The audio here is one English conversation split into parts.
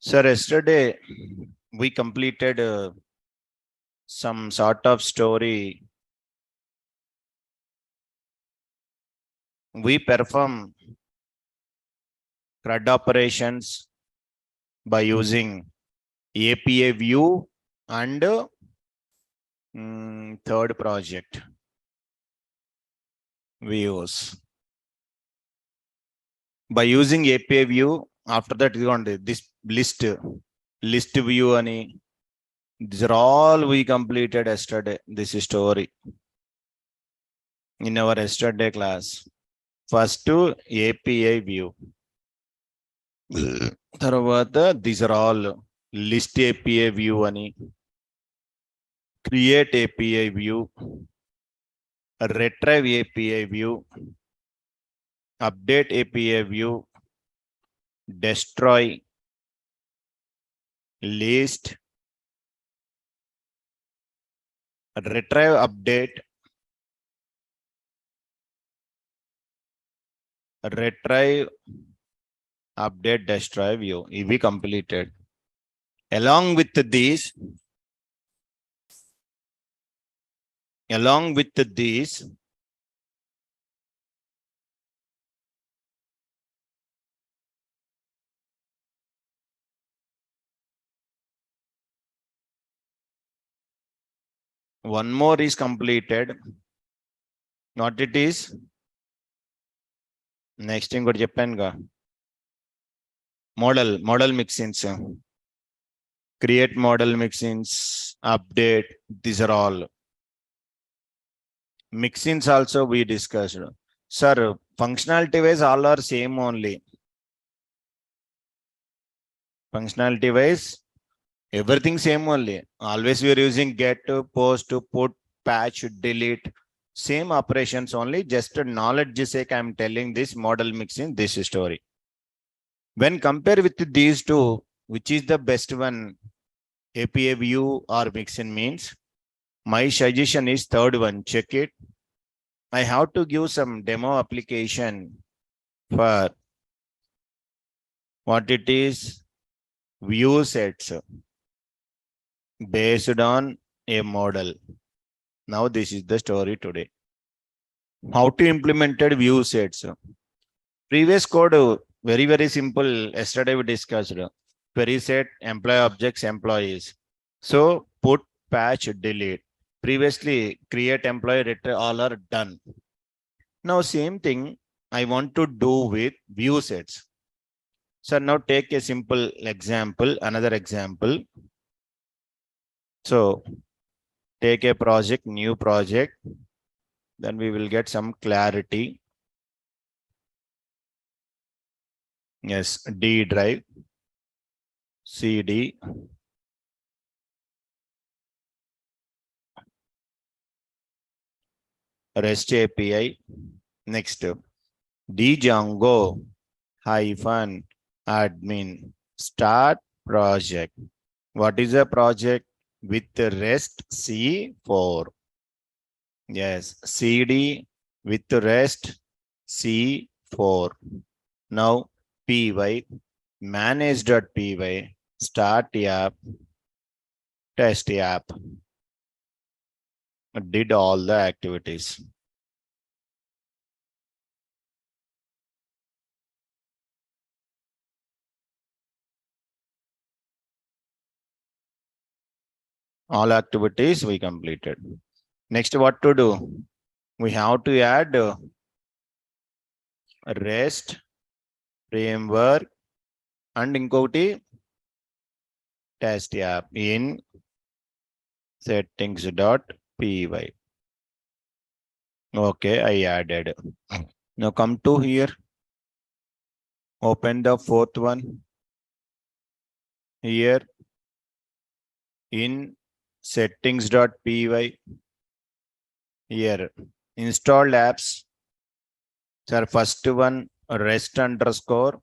Sir, yesterday we completed some sort of story. We perform CRUD operations by using API view and third project we use. By using API view, after that we want this list view ani. These are all we completed yesterday. This is story in our yesterday class. First API view. Tarvata, these are all list API view ani, create API view, retrieve API view, update API view, destroy, list, retrieve, update, retrieve, update, destroy view. We completed. Along with these, one more is completed. What it is? Next thing got Japan ga. Model mixins. Create model mixins, update. These are all. Mixins also we discussed. Sir, functionality wise all are same only. Functionality wise, everything same only. Always we are using get, post, put, patch, delete. Same operations only. Just knowledge sake I am telling this model mixin, this story. When compare with these two, which is the best one? API view or mixin means? My suggestion is third one. Check it. I have to give some demo application for what it is, view sets based on a model. Now this is the story today. How to implemented view sets. Previous code very simple. Yesterday we discussed query set, employee objects, employees. So put, patch, delete. Previously create, employee, retrieve, all are done. Now same thing I want to do with view sets. So now take a simple example, another example. So take a project, new project, then we will get some clarity. Yes, D drive, CD, REST API. Next, Django hyphen admin start project. What is a project? With REST C4. Yes, CD with REST C4. Now py manage.py start app test app. Did all the activities. All activities we completed. Next, what to do? We have to add REST framework and include test app in settings.py. Okay, I added. Now come to here. Open the fourth one. Here in settings.py. Here installed apps. Sir, first one REST underscore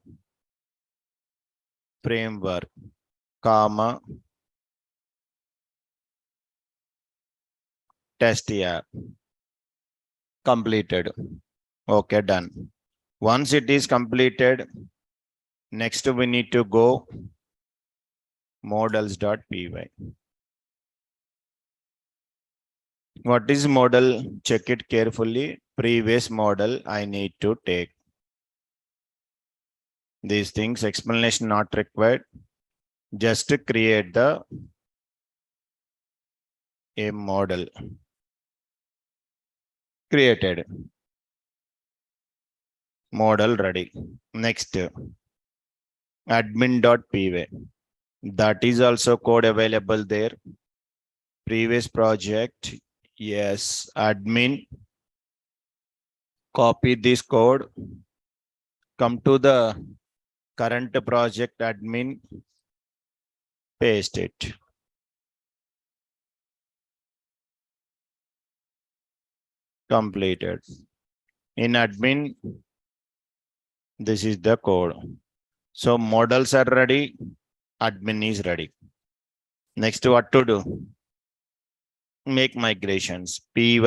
framework, comma test app. Completed. Okay, done. Once it is completed, next we need to go models.py. What is model? Check it carefully. Previous model I need to take. These things, explanation not required. Just create a model. Created. Model ready. Next, admin.py. That is also code available there. Previous project. Yes, admin. Copy this code. Come to the current project admin. Paste it. Completed. In admin, this is the code. So models are ready. Admin is ready. Next, what to do? Make migrations. Py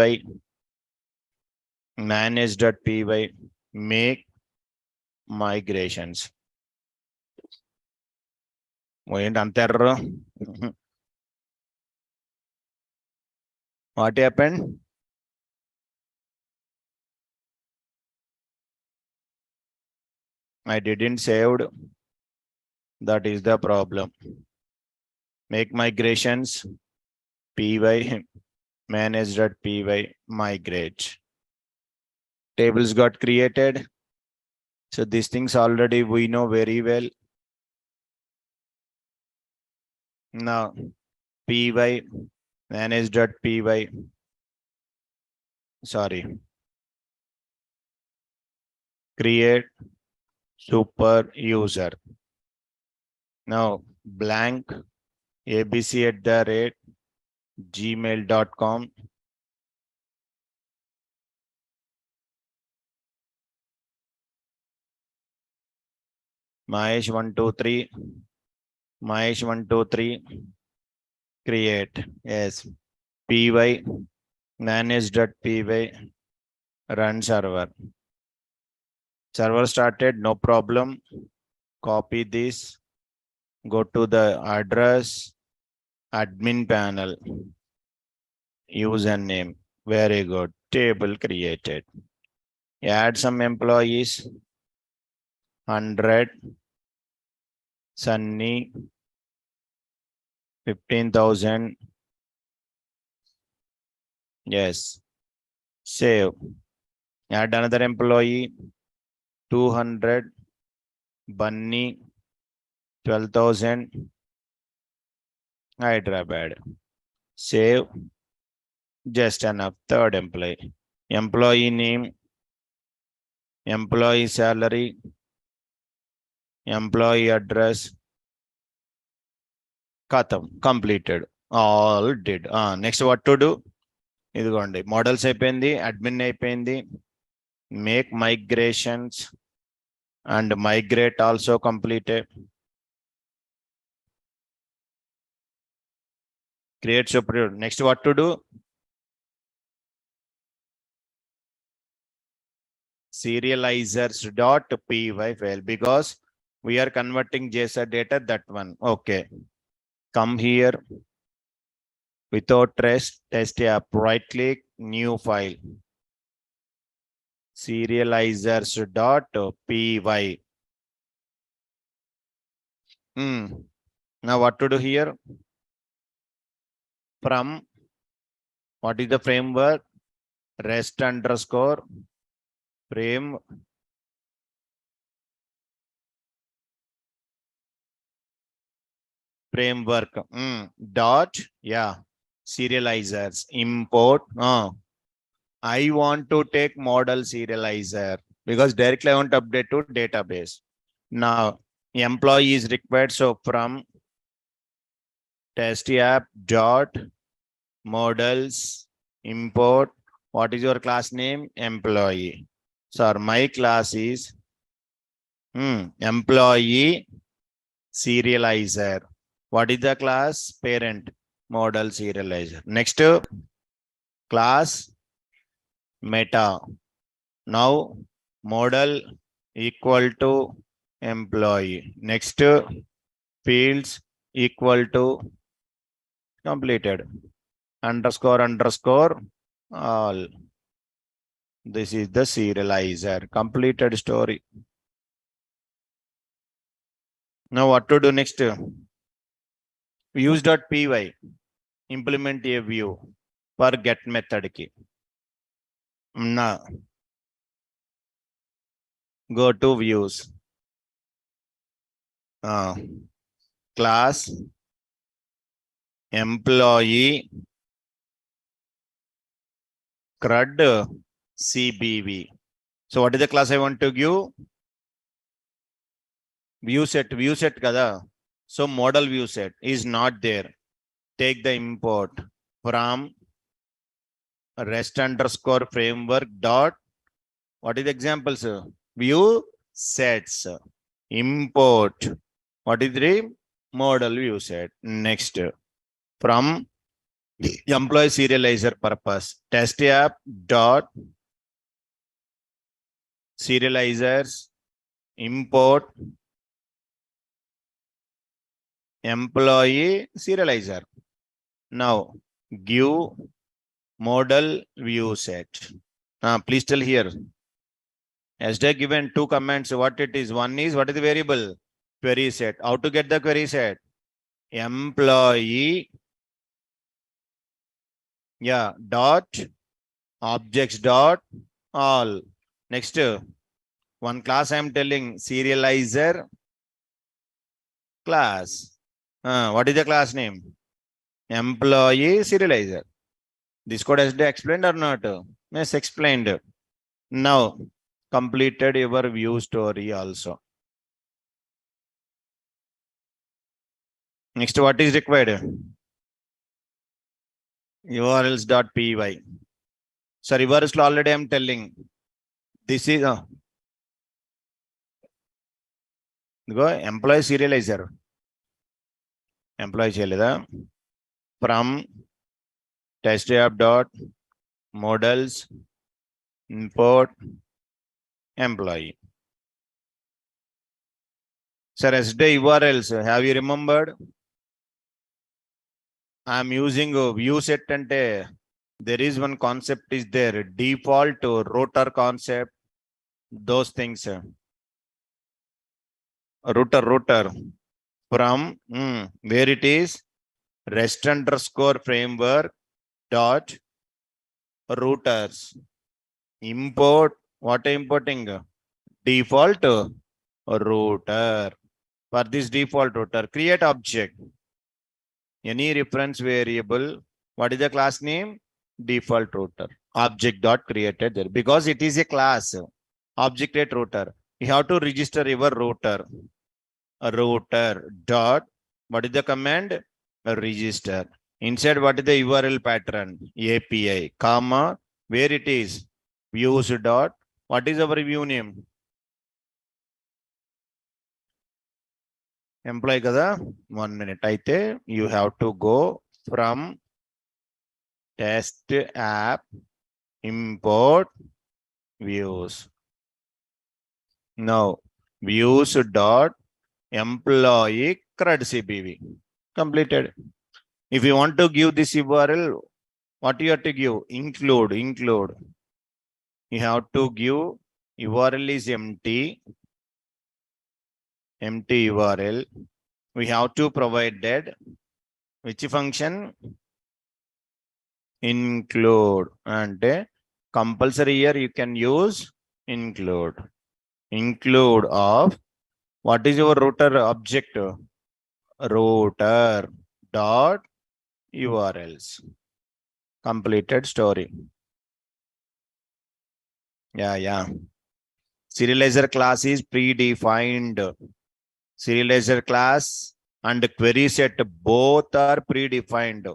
manage.py make migrations. What happened? I didn't saved. That is the problem. Make migrations. Py manage.py migrate. Tables got created. So these things already we know very well. Now py manage.py. Sorry. Create super user. Now blank abc@gmail.com. Mahesh123. Mahesh123. Create. Yes. Py manage.py run server. Server started, no problem. Copy this. Go to the address. Admin panel. Username. Very good. Table created. Add some employees. 100. Sunny. 15,000. Yes. Save. Add another employee. 200. Bunny. 12,000. Hyderabad. Save. Just enough. Third employee. Employee name. Employee salary. Employee address. Katham. Completed. All did. Next what to do? ఇదిగోండి models అయిపోయింది, admin అయిపోయింది. Make migrations and migrate also completed. Create super. Next what to do? serializers.py file because we are converting JSON data, that one. Okay. Come here. Without test app, right click, new file. Serializers.py. Now what to do here? From what is the framework? REST underscore frame framework dot serializers import. I want to take model serializer because directly I want to update to database. Now employee is required, so from test app dot models import. What is your class name? Employee. So my class is employee serializer. What is the class? Parent model serializer. Next class meta. Now model equal to employee. Next fields equal to completed. Underscore all. This is the serializer. Completed story. Now what to do next? Views.py. Implement a view for get method ki. Now go to views. Class employee crud cbv. So what is the class I want to give? View set kada. So model view set is not there. Take the import from rest underscore framework dot. What is the examples? View sets. Import. What is the model view set? Next, from employee serializer purpose, test app dot serializers import employee serializer. Now give model view set. Please tell here. As they given two commands, what it is? One is what is the variable? Query set. How to get the query set? Employee, yeah, dot objects dot all. Next, one class I am telling serializer class. What is the class name? Employee serializer. This code has to explained or not? Yes, explained. Now completed your view story also. Next, what is required? urls.py. So reverse already I am telling. This is go employee serializer. Employee cheyaleda. From test app dot models import employee. Sir, SD URLs, have you remembered? I am using a view set ante there is one concept is there, default router concept, those things. Router from where it is rest underscore framework dot routers import. What importing? Default router. For this default router, create object. Any reference variable. What is the class name? Default router. Object dot created there because it is a class. Object at router. You have to register your router. Router dot. What is the command? Register. Inside what is the URL pattern? API, comma, where it is? Views dot. What is our view name? Employee kada. 1 minute. Aite you have to go from test app import views. Now views dot employee crud cbv. Completed. If you want to give this URL, what you have to give? Include. You have to give URL is empty URL. We have to provide that. Which function? Include. And compulsory here you can use include. Include of what is your router object? Router dot URLs. Completed story. Yeah. Serializer class is predefined. Serializer class and query set both are predefined.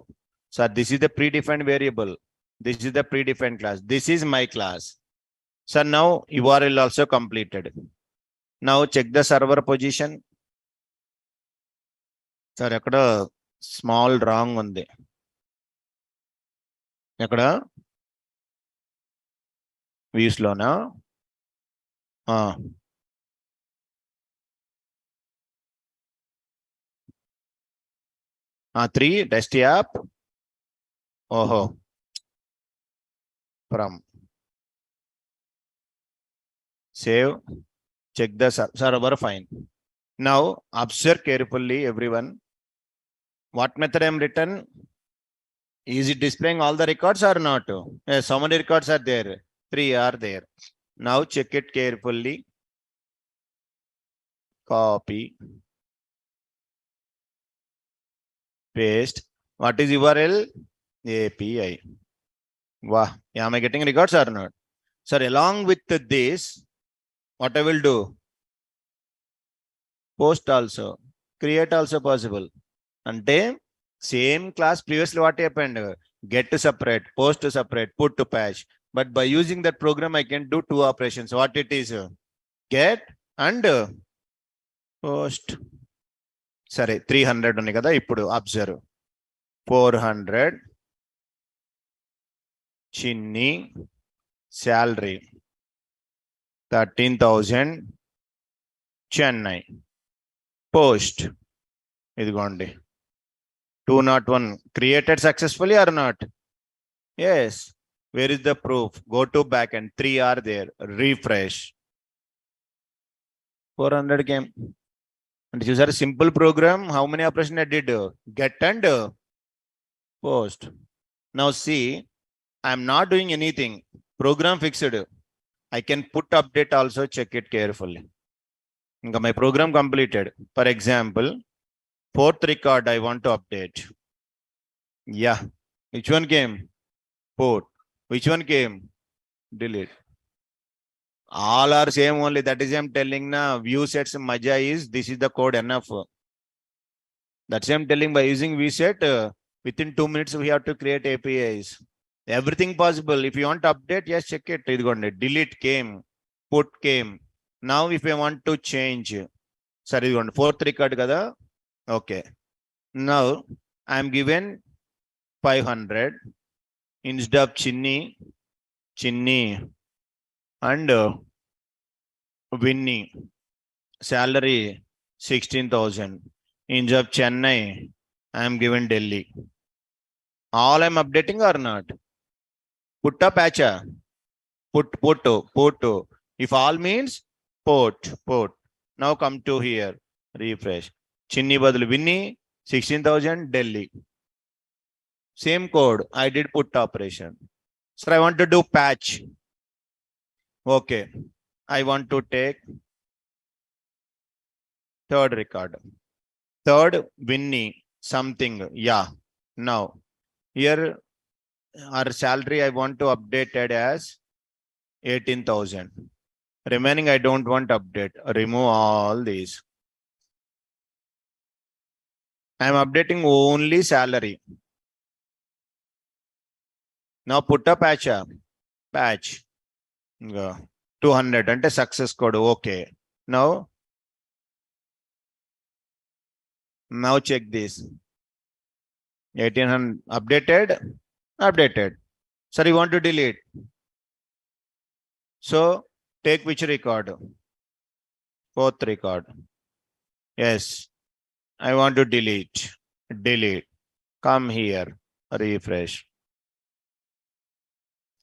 So this is the predefined variable. This is the predefined class. This is my class. So now URL also completed. Now check the server position. Sir, ekkada small wrong undi. Ekkada views lona. 3 test app. Oh, from save, check the server fine. Now observe carefully, everyone. What method I am written? Is it displaying all the records or not? Yes, how many records are there? 3 are there. Now check it carefully. Copy, paste. What is URL? API. Wow. Am I getting records or not? Sir, along with this, what I will do? Post also. Create also possible. Ante same class previously what happened? Get to separate, post to separate, put to patch. But by using that program, I can do 2 operations. What it is? Get and post. Sorry, 300 ఉంది కదా ఇప్పుడు observe. 400 చిన్ని salary 13,000 Chennai post ఇదిగోండి 201 created successfully or not? Yes. Where is the proof? Go to back and 3 are there. Refresh. 400 came. And this is a simple program. How many operations I did? Get and post. Now see, I am not doing anything. Program fixed. I can put update also, check it carefully. My program completed. For example, 4th record I want to update. Yeah. Which one came? Put. Which one came? Delete. All are same only. That is I'm telling now. View sets maja is this is the code enough. That's I'm telling by using vset within 2 minutes we have to create APIs. Everything possible. If you want to update, yes, check it. Delete came, put came. Now if I want to change, sorry, 4th record kada. Okay. Now I am given 500 instead of Chinni and Winnie. Salary 16,000. Instead of Chennai, I am given Delhi. All I am updating or not? Put up patcha. Put. If all means put. Now come to here. Refresh. Chinni badal Winnie 16,000 Delhi. Same code. I did put operation. So I want to do patch. Okay. I want to take 3rd record. 3rd Winnie something. Yeah. Now here our salary I want to update it as 18,000. Remaining I don't want update. Remove all these. I am updating only salary. Now put a patch. 200 and a success code. Okay. Now check this. 1800 updated. Sir, you want to delete. So take which record? 4th record. Yes. I want to delete. Come here. Refresh.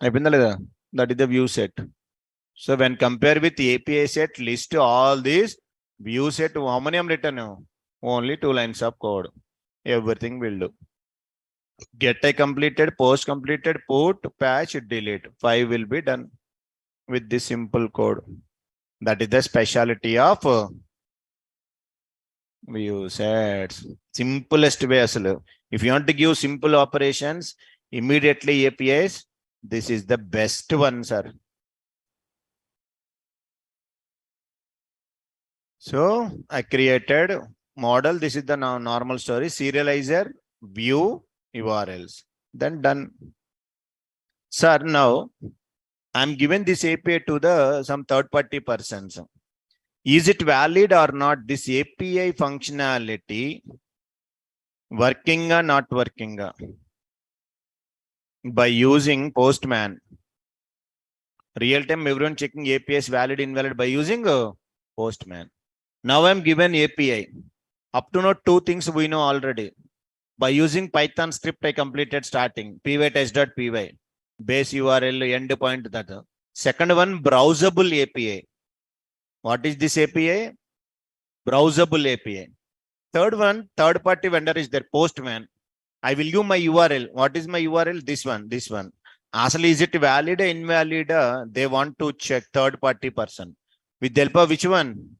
That is the view set. So when compare with API set, list all these view set. How many I am written now? Only 2 lines of code. Everything will do. Get I completed, post completed, put, patch, delete. 5 will be done with this simple code. That is the speciality of view sets. Simplest way. If you want to give simple operations, immediately APIs, this is the best one, sir. So I created model. This is the normal story. Serializer, view, URLs. Then done. Sir, now I'm given this API to some third-party persons. Is it valid or not? This API functionality working or not working? By using Postman. Real time, everyone checking API is valid, invalid by using Postman. Now I'm given API. Up to now, 2 things we know already. By using Python script, I completed starting py_test.py, base URL, endpoint that. Second one, browsable API. What is this API? Browsable API. Third one, third party vendor is there, Postman. I will give my URL. What is my URL? This one. Asli, is it valid or invalid? They want to check third party person. With the help of which one?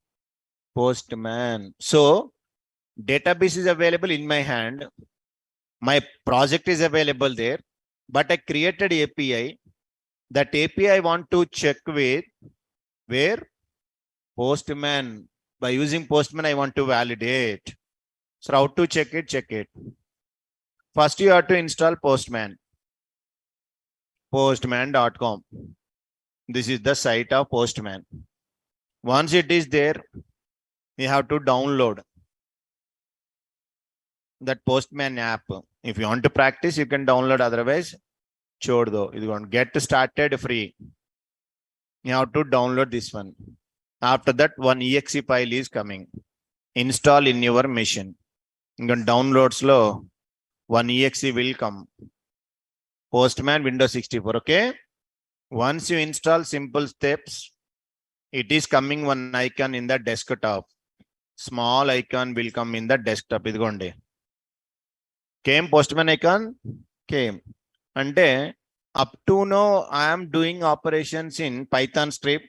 Postman. So, database is available in my hand. My project is available there. But I created API. That API I want to check with where? Postman. By using Postman, I want to validate. So, how to check it? Check it. First, you have to install Postman. Postman.com. This is the site of Postman. Once it is there, you have to download that Postman app. If you want to practice, you can download. Otherwise, chod do. It's going to get started free. You have to download this one. After that, one exe file is coming. Install in your machine. You can download slow. One exe will come. Postman Windows 64. Okay. Once you install simple steps, it is coming one icon in the desktop. Small icon will come in the desktop. Came Postman icon? Came. Ante up to now, I am doing operations in Python script,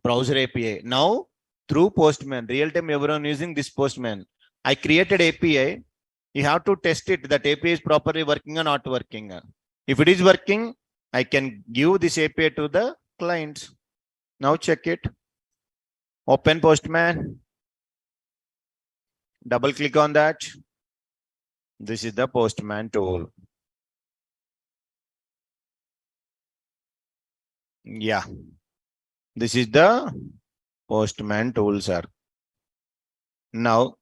browser API. Now, through Postman, real time everyone using this Postman. I created API. You have to test it that API is properly working or not working. If it is working, I can give this API to the clients. Now check it. Open Postman. Double click on that. This is the Postman tool. Yeah. This is the Postman tool, sir. Now,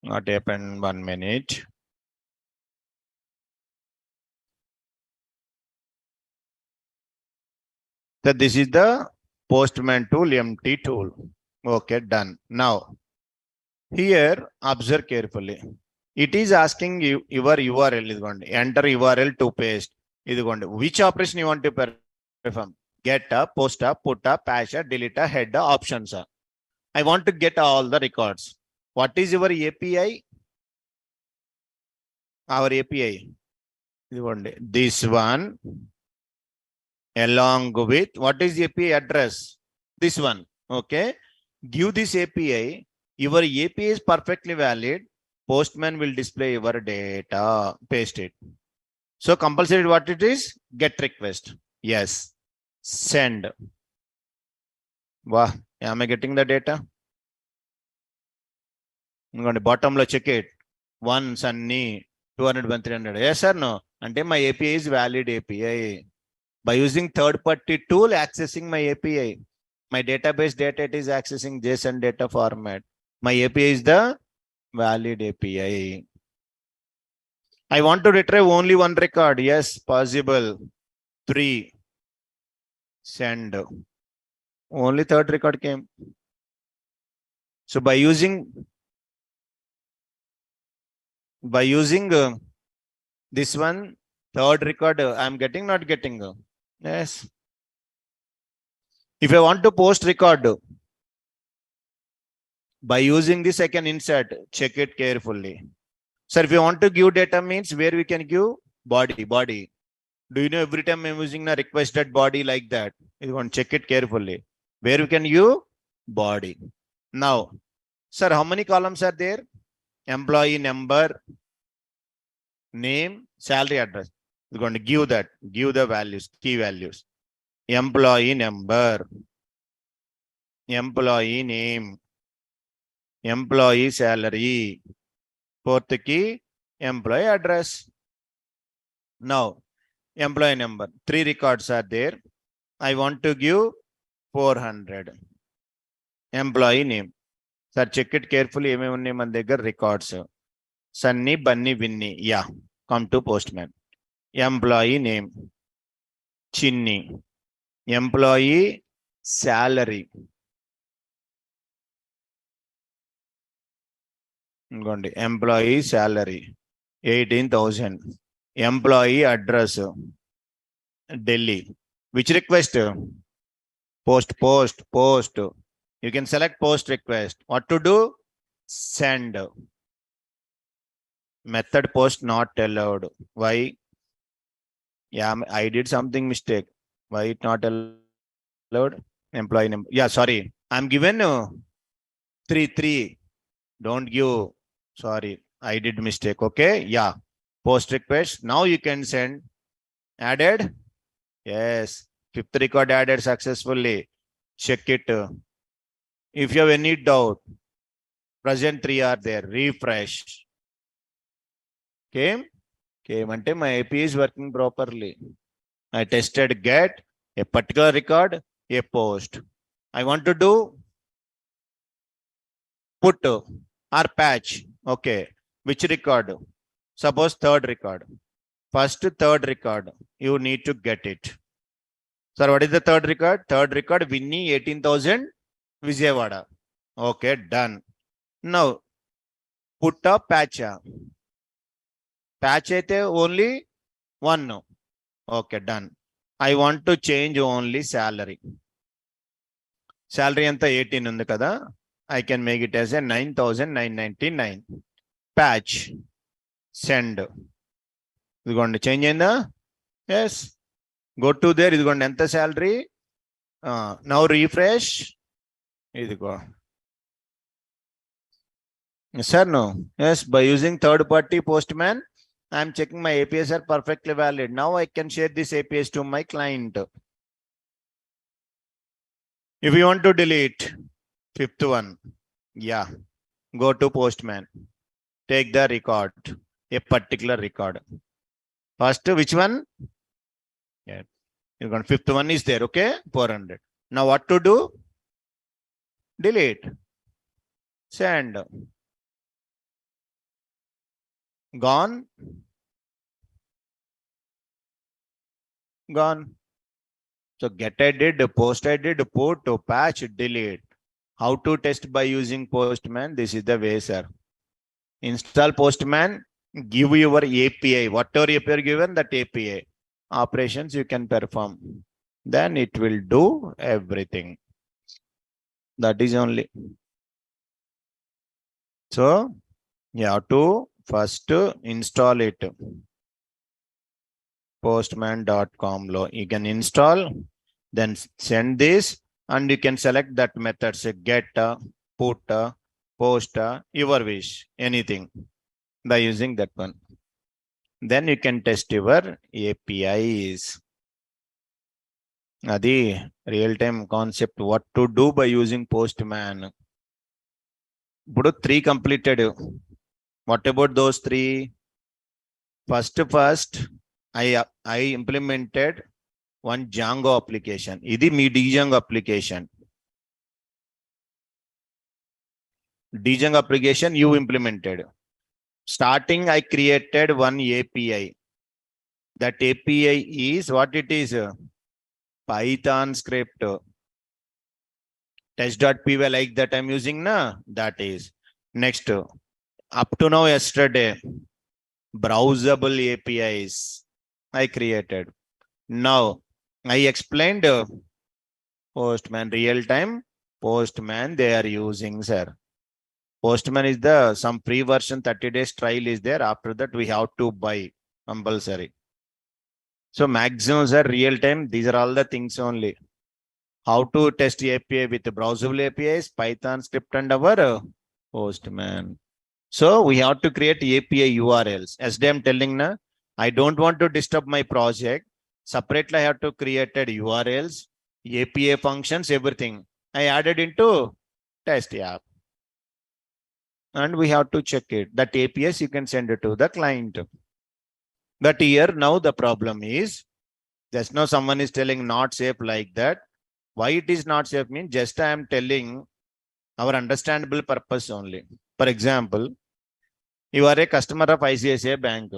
what happened? 1 minute. So this is the Postman tool, empty tool. Okay, done. Now, here, observe carefully. It is asking you your URL is going to enter URL to paste. Is going to which operation you want to perform? Get up, post up, put up, hash up, delete a header options. I want to get all the records. What is your API? Our API. This one along with what is API address? This one. Okay. Give this API. Your API is perfectly valid. Postman will display your data. Paste it. So compulsory what it is? Get request. Yes. Send. Wow. Am I getting the data? I'm going to bottom lo check it. 1 Sunny 200 300. Yes or no? Ante my API is valid API. By using third-party tool accessing my API. My database data it is accessing JSON data format. My API is the valid API. I want to retrieve only one record. Yes, possible. 3. Send. Only third record came. So by using this one, third record, I'm getting, not getting. Yes. If I want to post record, by using this, I can insert. Check it carefully. Sir, if you want to give data means where we can give body. Do you know every time I'm using a requested body like that? You want to check it carefully. Where we can give body. Now, sir, how many columns are there? Employee number, name, salary, address. We're going to give that. Give the values, key values. Employee number, employee name, employee salary. Fourth key, employee address. Now, employee number. 3 records are there. I want to give 400. Employee name. Sir, check it carefully. Name and records. Sunny, Bunny, Winnie. Yeah. Come to Postman. Employee name. Chinny. Employee salary. ఇంకోండి employee salary 18,000. Employee address Delhi. Which request? Post. You can select post request. What to do? Send. Method post not allowed. Why? Yeah, I did something mistake. Why it not allowed? Employee number. Yeah, sorry. I'm given 3. Don't give. Sorry, I did mistake. Okay. Yeah. Post request. Now you can send. Added. Yes. Fifth record added successfully. Check it. If you have any doubt, present 3 are there. Refresh. Came అంటే my API is working properly. I tested get a particular record, a post. I want to do put or patch. Okay. Which record? Suppose third record. First third record. You need to get it. Sir, what is the third record? Third record, Vinny 18,000 Vijayawada. Okay, done. Now, put a patch. Patch అయితే only one. Okay, done. I want to change only salary. Salary anta 18 ఉంది కదా. I can make it as a 9,999. Patch. Send. ఇదిగోండి change అయిందా? Yes. Go to there. ఇదిగోండి ఎంత salary? Now refresh. ఇదిగో. Yes or no? Yes, by using third party postman, I am checking my APIs are perfectly valid. Now I can share this APIs to my client. If you want to delete fifth one, yeah, go to postman, take the record, a particular record. First, which one? Yeah, you got fifth one is there, okay? 400. Now what to do? Delete. Send. Gone. So get I did, post I did, put, patch, delete. How to test by using postman? This is the way, sir. Install postman, give your API. Whatever API given, that API operations you can perform. Then it will do everything. That is only. So you have to first install it. Postman.com lo. You can install, then send this, and you can select that methods, get, put, post, your wish, anything by using that one. Then you can test your APIs. Adi real-time concept, what to do by using postman. ఇప్పుడు 3 completed. What about those 3? First, I implemented one Django application. Idi me Django application. Django application you implemented. Starting, I created one API. That API is what it is? Python script. Test.py like that I'm using na. That is. Next, up to now yesterday, browsable APIs I created. Now I explained postman, real time postman they are using, sir. Postman is the some free version, 30 days trial is there. After that we have to buy compulsory. So maximum, sir, real time, these are all the things only. How to test API with browsable APIs, Python script and our postman. So we have to create API URLs. As I'm telling na, I don't want to disturb my project. Separately, I have to create URLs, API functions, everything. I added into test app. And we have to check it. That APIs you can send it to the client. But here now the problem is, just now someone is telling not safe like that. Why it is not safe means just I am telling our understandable purpose only. For example, you are a customer of ICICI Bank.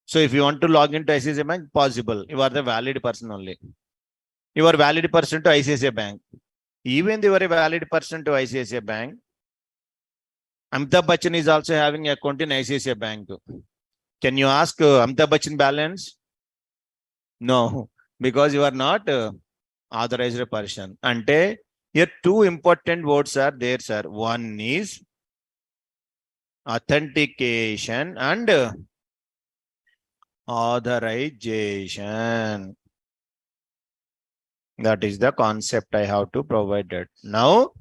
So if you want to log into ICICI Bank, possible. You are the valid person only. You are valid person to ICICI Bank. Even you are a valid person to ICICI Bank, Amitabh Bachchan is also having account in ICICI Bank. Can you ask Amitabh Bachchan balance? No, because you are not authorized person. Ante here two important words are there, sir. One is authentication and authorization. That is the concept I have to provide it. Now,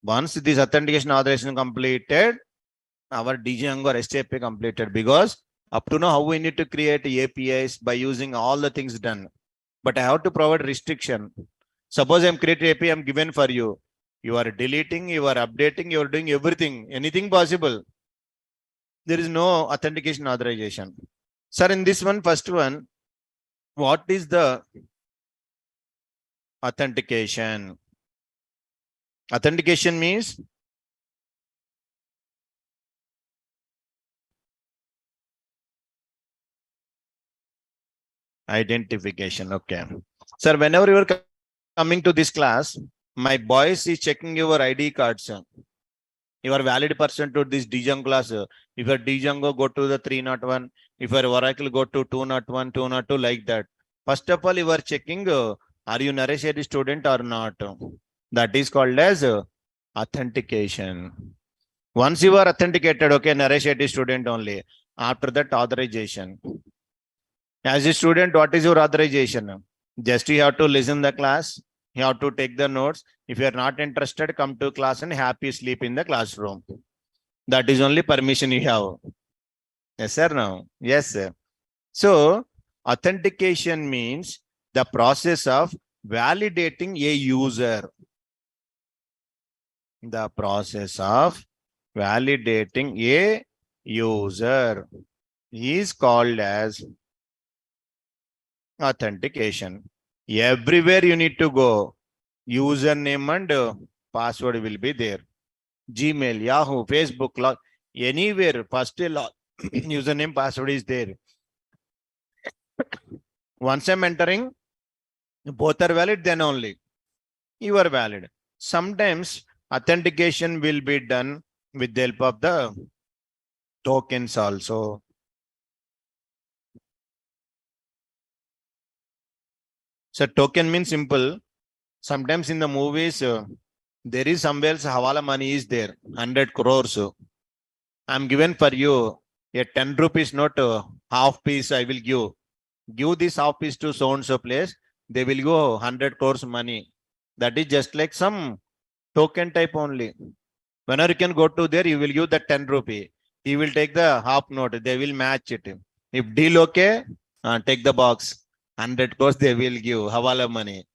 once this authentication authorization completed, our Django REST API completed, because up to now how we need to create APIs by using all the things done. But I have to provide restriction. Suppose I'm creating API, I'm given for you. You are deleting, you are updating, you are doing everything, anything possible. There is no authentication authorization. Sir, in this one, first one, what is the authentication? Authentication means identification. Okay. Sir, whenever you are coming to this class, my boys is checking your ID cards. You are valid person to this Django class. If your Django go to the 301, if your Oracle go to 201, 202, like that. First of all, you are checking, are you Naresh student or not? That is called as authentication. Once you are authenticated, okay, Naresh student only. After that, authorization. As a student, what is your authorization? Just you have to listen the class. You have to take the notes. If you are not interested, come to class and happy sleep in the classroom. That is only permission you have. Yes, sir. No. Yes, sir. So, authentication means the process of validating a user. The process of validating a user is called as authentication. Everywhere you need to go, username and password will be there. Gmail, Yahoo, Facebook, log, anywhere, first log, username, password is there. Once I'm entering, both are valid, then only you are valid. Sometimes authentication will be done with the help of the tokens also. So token means simple. Sometimes in the movies, there is somewhere Hawala money is there, 100 crores. I'm given for you a 10 rupees note, half piece I will give. Give this half piece to so and so place, they will go 100 crores money. That is just like some token type only. Whenever you can go to there, you will give the 10 rupee. He will take the half note, they will match it. If deal okay, take the box. 100 crores they will give, Hawala money.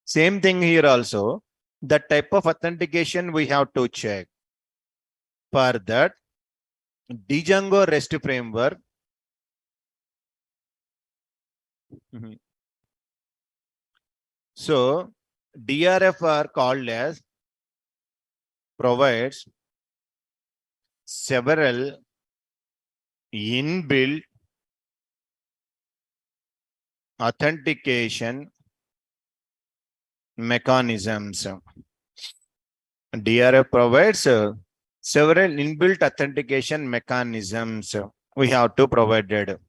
Same thing here also. The type of authentication we have to check. For that, Django REST framework. So, DRF are called as provides several inbuilt authentication mechanisms. DRF provides several inbuilt authentication mechanisms we have to provide it.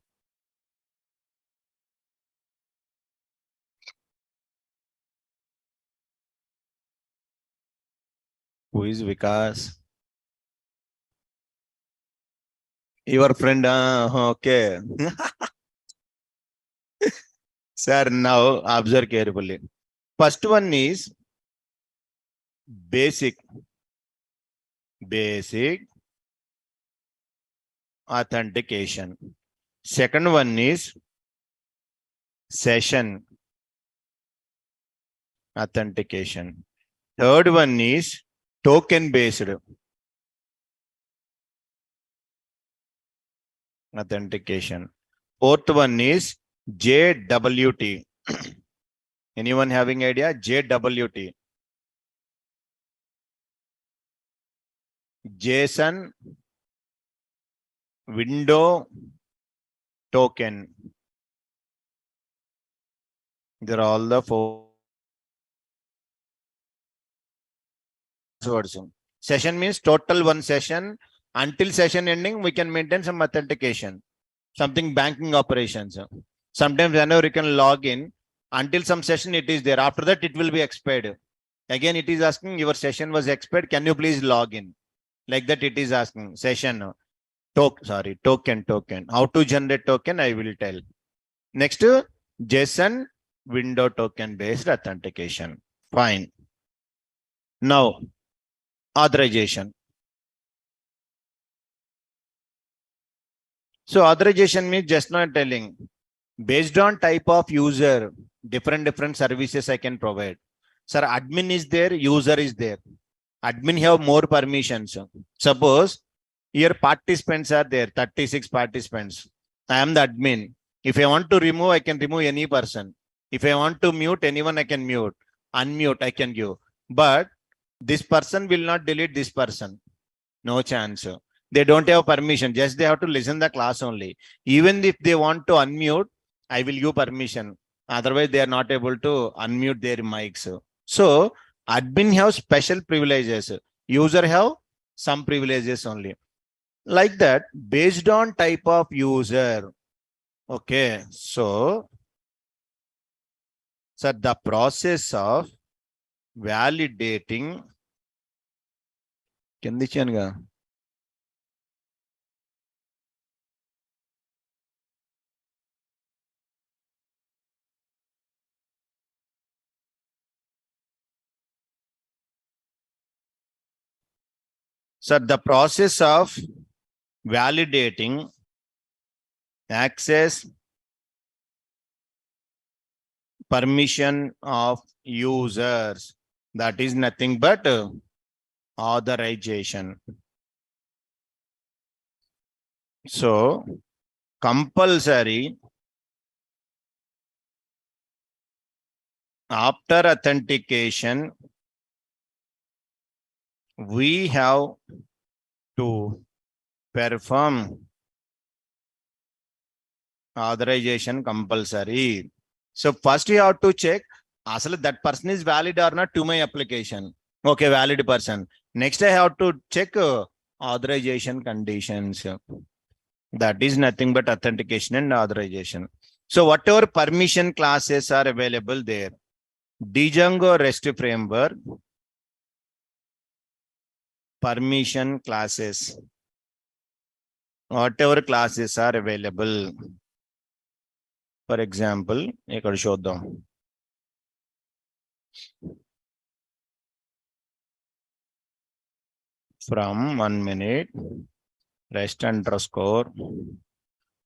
Who is Vikas? Your friend, okay. Sir, now observe carefully. First one is basic authentication. Second one is session authentication. Third one is token based authentication. Fourth one is JWT. Anyone having idea? JWT. JSON window token. They're all the four words. Session means total one session. Until session ending, we can maintain some authentication, something banking operations. Sometimes whenever you can log in, until some session it is there. After that, it will be expired. Again, it is asking your session was expired. Can you please log in? Like that, it is asking session. Token. How to generate token, I will tell. Next, JSON window token based authentication. Fine. Now, authorization. So authorization means just not telling. Based on type of user, different services I can provide. Sir, admin is there, user is there. Admin have more permissions. Suppose here participants are there, 36 participants. I am the admin. If I want to remove, I can remove any person. If I want to mute anyone, I can mute. Unmute, I can give. But this person will not delete this person. No chance. They don't have permission. Just they have to listen the class only. Even if they want to unmute, I will give permission. Otherwise, they are not able to unmute their mics. So admin have special privileges. User have some privileges only. Like that, based on type of user. Okay. So the process of validating the process of validating access permission of users, that is nothing but authorization. So compulsory after authentication, we have to perform authorization compulsory. So first you have to check asal that person is valid or not to my application. Okay, valid person. Next I have to check authorization conditions. That is nothing but authentication and authorization. So whatever permission classes are available there, Django REST framework, permission classes, whatever classes are available. For example, ఇక్కడ చూద్దాం. From 1 minute, REST underscore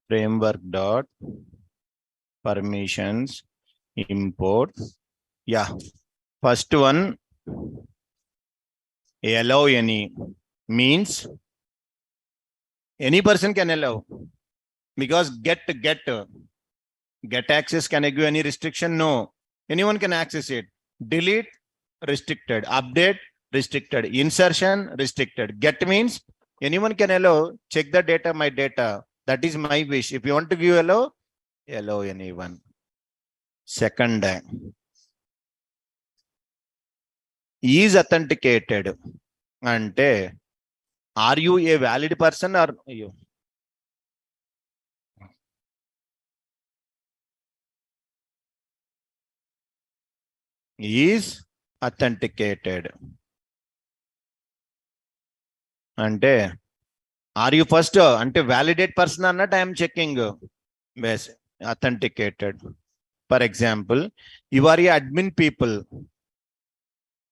framework dot permissions import. Yeah, first one, allow any means any person can allow, because get access, can I give any restriction? No, anyone can access it. Delete, restricted. Update, restricted. Insertion, restricted. Get means anyone can allow. Check the data, my data. That is my wish. If you want to give allow anyone. Second, is authenticated. Ante, are you a valid person or you? Is authenticated. Ante, are you first ante validate person or not? I am checking. Yes, authenticated. For example, you are a admin people.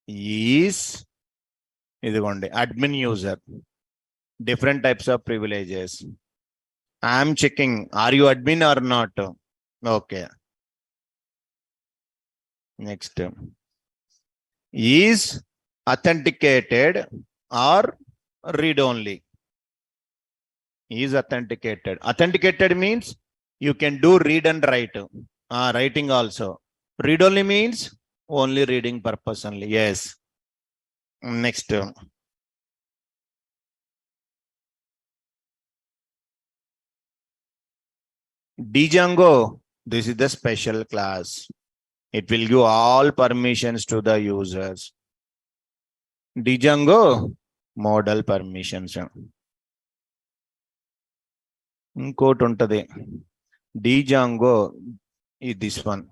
Is admin user. Different types of privileges. I am checking. Are you admin or not? Okay. Next. Is authenticated or read only? Is authenticated. Authenticated means you can do read and write. Writing also. Read only means only reading purpose only. Yes. Next. Django. This is the special class. It will give all permissions to the users. Django model permissions. ఇంకోటి ఉంటది Django is this one.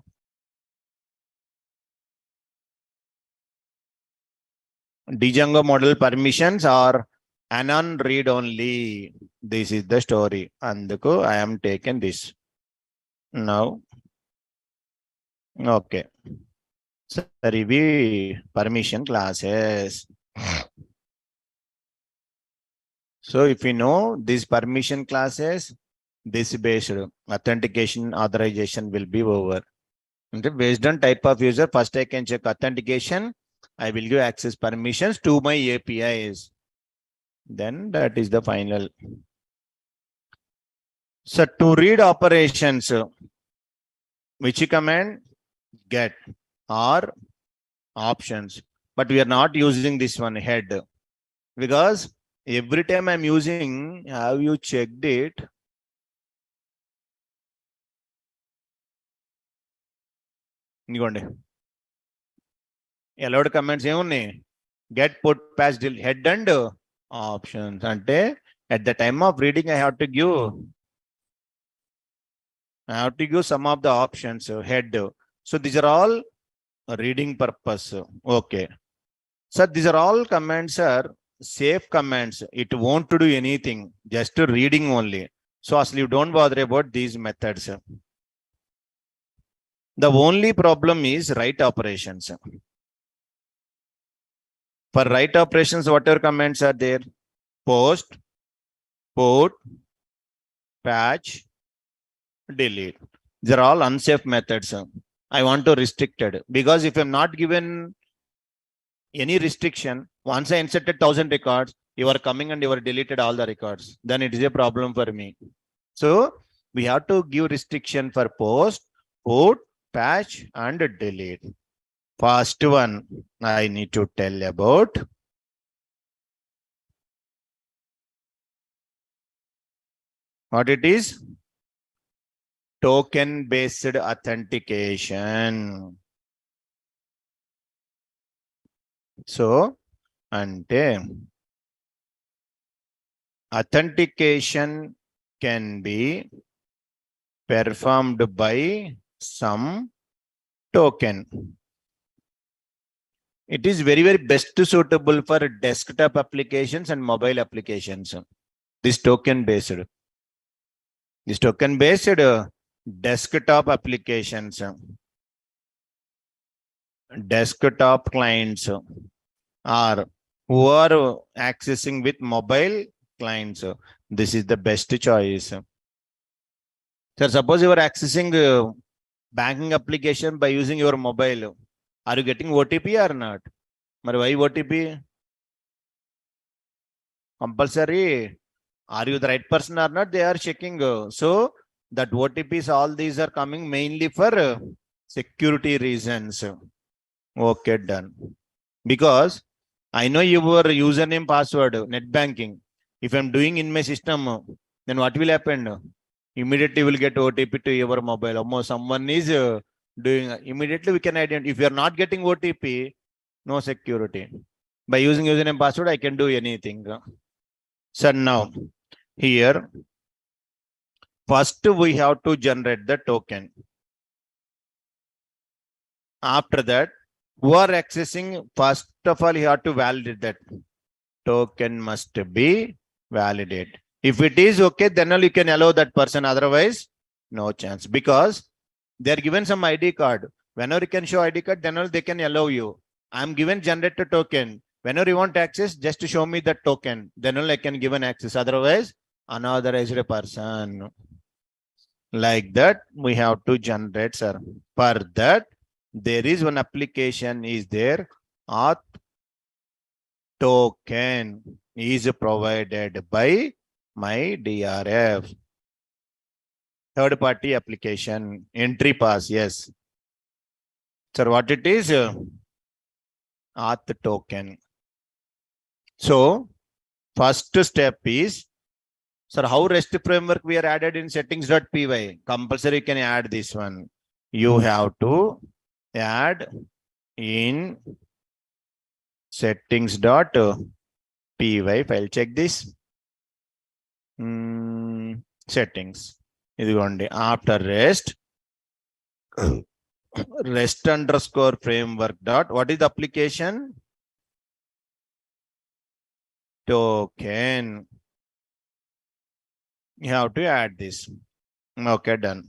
Django model permissions are anon read only. This is the story. Anduku I am taken this. Now, okay. So ఇవి permission classes. So if you know these permission classes, this based authentication authorization will be over. Okay, based on type of user, first I can check authentication. I will give access permissions to my APIs. Then that is the final. So to read operations, which command? Get or options. But we are not using this one head because every time I'm using, have you checked it? ఇంకోండి allowed commands ఏమున్నాయి get put patch delete head and options అంటే at the time of reading I have to give some of the options head. So these are all reading purpose. Okay, so these are all commands are safe commands. It won't do anything, just reading only. So asli you don't bother about these methods. The only problem is write operations. For write operations, whatever commands are there, post, put, patch, delete. These are all unsafe methods. I want to restrict it because if I'm not given any restriction, once I inserted 1,000 records, you are coming and you are deleted all the records. Then it is a problem for me. So we have to give restriction for post, put, patch, and delete. First one I need to tell about. What it is? Token based authentication. So ante authentication can be performed by some token. It is very best suitable for desktop applications and mobile applications. This token based desktop applications, desktop clients, or who are accessing with mobile clients. This is the best choice. So suppose you are accessing banking application by using your mobile. Are you getting OTP or not? But why OTP? Compulsory. Are you the right person or not? They are checking. So that OTPs, all these are coming mainly for security reasons. Okay, done. Because I know your username, password, net banking. If I'm doing in my system, then what will happen? Immediately will get OTP to your mobile. Almost someone is doing. Immediately we can identify. If you are not getting OTP, no security. By using username, password, I can do anything. So now here, first we have to generate the token. After that, who are accessing, first of all, you have to validate that token must be validated. If it is okay, then you can allow that person. Otherwise, no chance, because they are given some ID card. Whenever you can show ID card, then they can allow you. I'm given generated token. Whenever you want access, just show me that token. Then I can give an access. Otherwise, unauthorized person. Like that, we have to generate, sir. For that, there is one application is there. Auth token is provided by my DRF. Third party application. Entry pass, yes. Sir, what it is? Auth token. So, first step is, sir, how REST framework we are added in settings.py? Compulsory you can add this one. You have to add in settings.py. py file. Check this. Settings. ఇదిగోండి after rest underscore framework dot. What is the application? Token. You have to add this. Okay, done.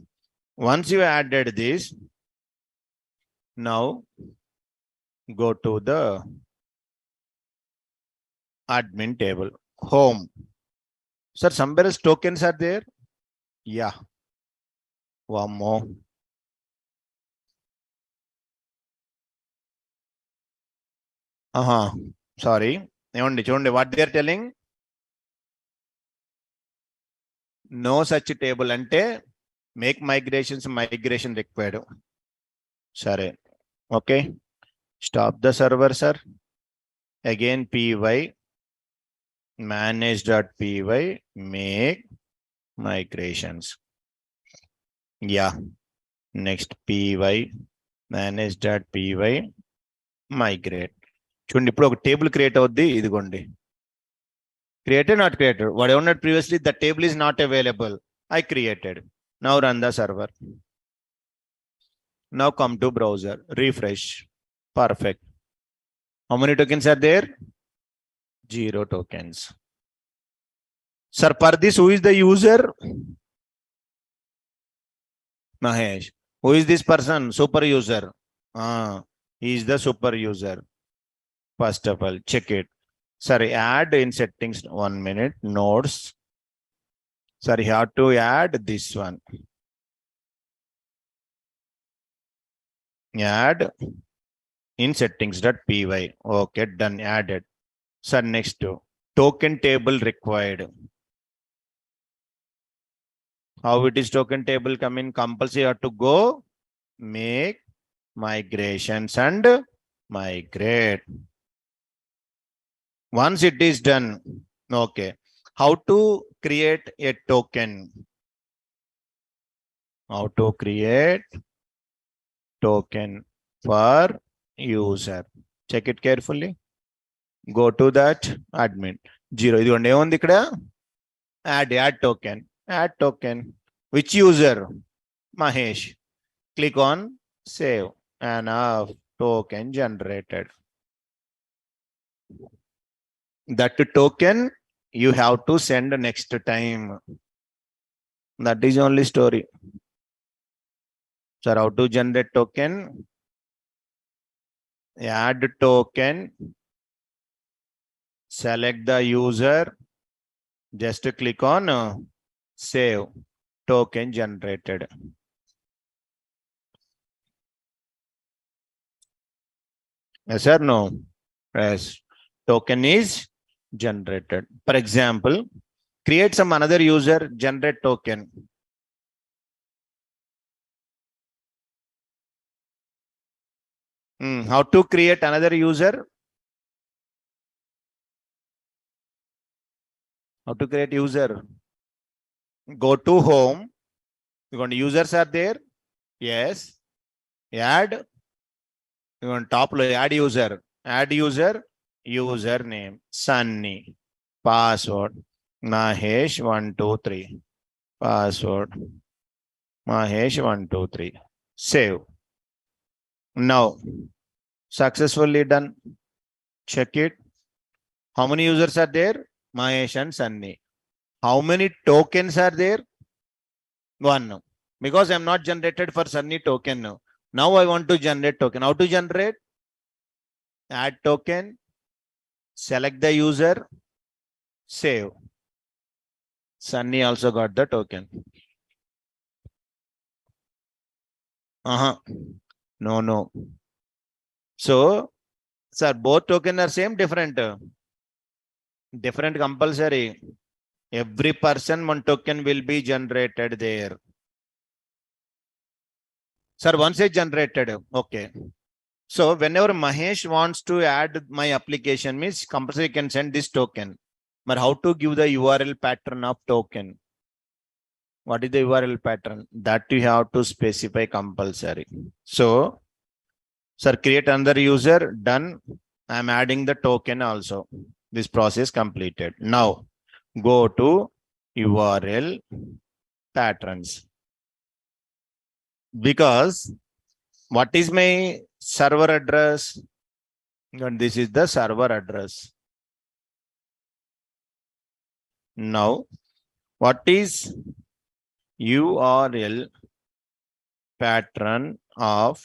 Once you added this, now go to the admin table, home. Sir, somewhere else tokens are there. Yeah, one more. Sorry. What they are telling? No such table ante make migration required. Sorry. Okay. Stop the server, sir. Again, py manage.py make migrations. Yeah. Next py manage.py migrate. చూడండి ఇప్పుడు ఒక table create అవుద్ది. ఇదిగోండి, created, not created. What I wanted previously, the table is not available. I created. Now run the server. Now come to browser, refresh. Perfect. How many tokens are there? 0 tokens. Sir, for this, who is the user? Mahesh. Who is this person? Super user. He is the super user. First of all, check it. Sorry, add in settings, 1 minute, nodes. Sorry, you have to add this one. Add in settings.py. Okay, done, added. Sir, next to token table required. How it is token table come in? Compulsory, you have to go make migrations and migrate. Once it is done, okay. How to create a token? How to create token for user? Check it carefully. Go to that admin. 0. ఇదిగోండి ఏముంది ఇక్కడ? Add token. Add token. Which user? Mahesh. Click on save and token generated. That token you have to send next time. That is only story. Sir, how to generate token? Add token. Select the user. Just click on save. Token generated. Yes or no? Yes. Token is generated. For example, create some another user, generate token. How to create another user? How to create user? Go to home. Users are there. Yes. Add. Top add user. Add user. Username Sunny. Password Mahesh 123. Password Mahesh 123. Save. Now successfully done. Check it. How many users are there? Mahesh and Sunny. How many tokens are there? 1. Because I'm not generated for Sunny token. Now I want to generate token. How to generate? Add token. Select the user. Save. Sunny also got the token. No. So, sir, both token are same, different? Different compulsory. Every person one token will be generated there. Sir, once it's generated, okay. So whenever Mahesh wants to add my application, means compulsory can send this token. But how to give the URL pattern of token? What is the URL pattern? That you have to specify compulsory. So, sir, create another user. Done. I'm adding the token also. This process completed. Now go to URL patterns. Because what is my server address? And this is the server address. Now, what is URL pattern of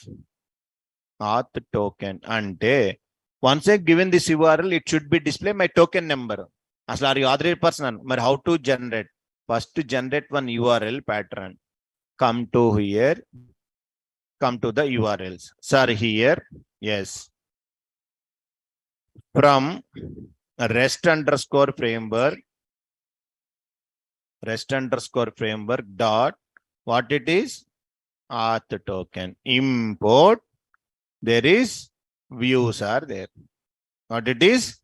auth token? Ante once I given this URL, it should be display my token number. Asla are you authorized person? But how to generate? First to generate one URL pattern. Come to here. Come to the URLs. Sir, here. Yes. From REST underscore framework dot what it is auth token import. There is views are there. What it is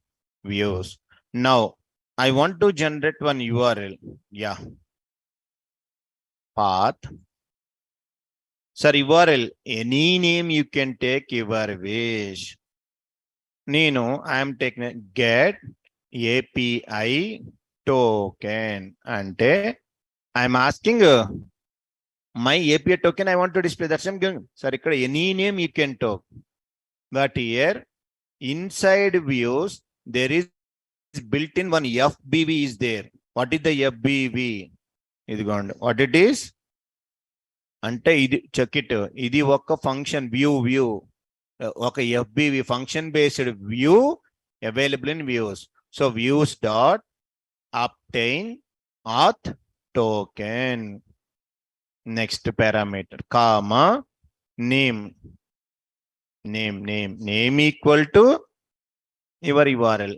views. Now I want to generate one URL. Yeah. Path. Sir, URL any name you can take your wish. Nino, I am taking get API token ante I am asking my API token I want to display. That's I'm giving. Sir, any name you can talk. But here inside views there is built-in one FBV is there. What is the FBV? What it is? Ante check it. Idi oka function view. Oka FBV function based view available in views. So views dot obtain auth token. Next parameter, comma, name equal to your URL.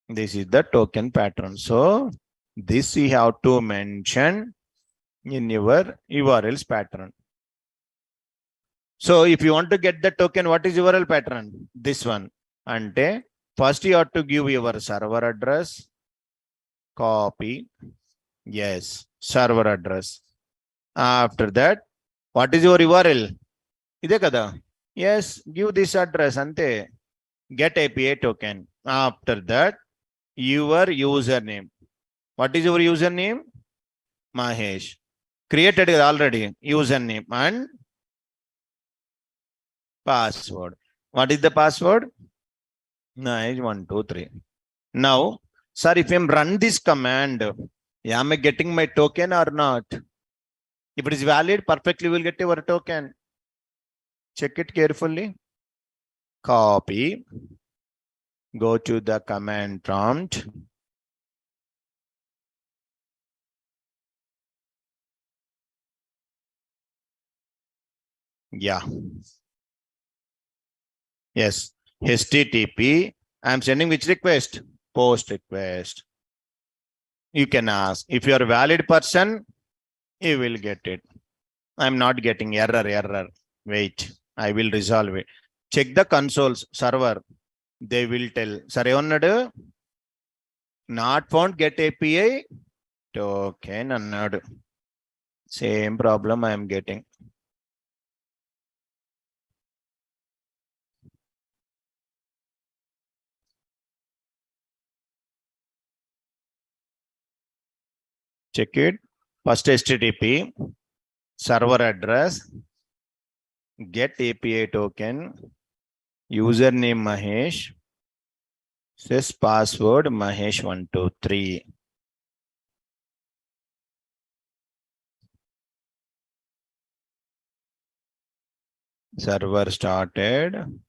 This is the token pattern. So this you have to mention in your URLs pattern. So if you want to get the token, what is URL pattern? This one. Ante first you have to give your server address, copy. Yes, server address. After that, what is your URL? Ide kada? Yes, give this address ante. Get API token. After that, your username. What is your username? Mahesh. Created already username and password. What is the password? Nice 123. Now, sir, if I run this command, am I getting my token or not? If it is valid, perfectly we'll get your token. Check it carefully. Copy. Go to the command prompt. Yeah. Yes. HTTP. I'm sending which request? Post request. You can ask. If you are a valid person, you will get it. I'm not getting error. Wait. I will resolve it. Check the consoles server. They will tell. Sare not found get API token annadu. Same problem I am getting. Check it. First HTTP, server address, get API token, username Mahesh, says password Mahesh123. Server started.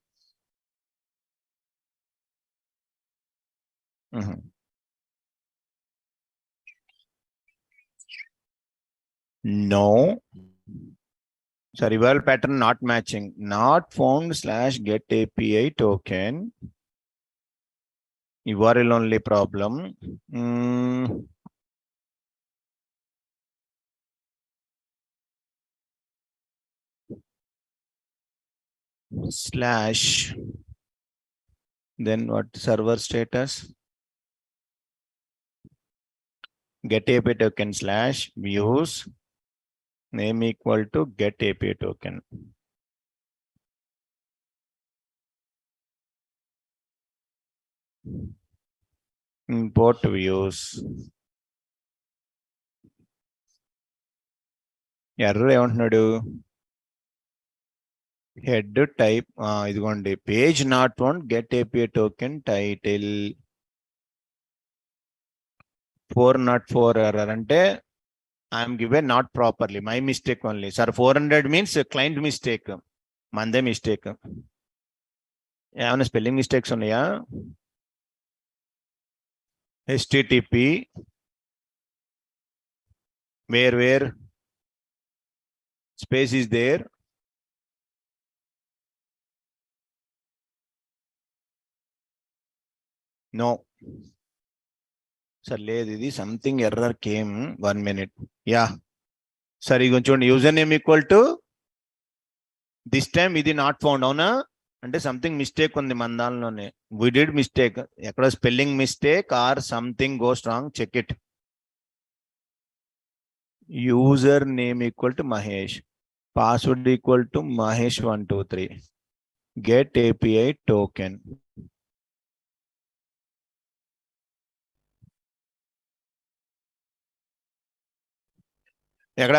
No. Sorry, URL pattern not matching. Not found / get API token. URL only problem. / then what server status? Get API token / views name equal to get API token. Import views. Error ఏమంటున్నాడు? Head type ఇదిగోండి, page not found, get API token title 404 error అంటే I'm given not properly, my mistake only. Sir 400 means client mistake, మందే mistake. ఏమైనా spelling mistakes ఉన్నాయా? http where space is there, no sir లేదు, ఇది something error came. 1 minute. Yeah sir ఇది చూడండి, user name equal to this time ఇది not found. అవునా? అంటే సంథింగ్ మిస్టేక్ ఉంది మన దానిలోనే. వి డిడ్ మిస్టేక్, ఎక్కడ spelling mistake or something goes wrong, check it. User name equal to Mahesh, password equal to Mahesh 123, get API token. ఎక్కడ?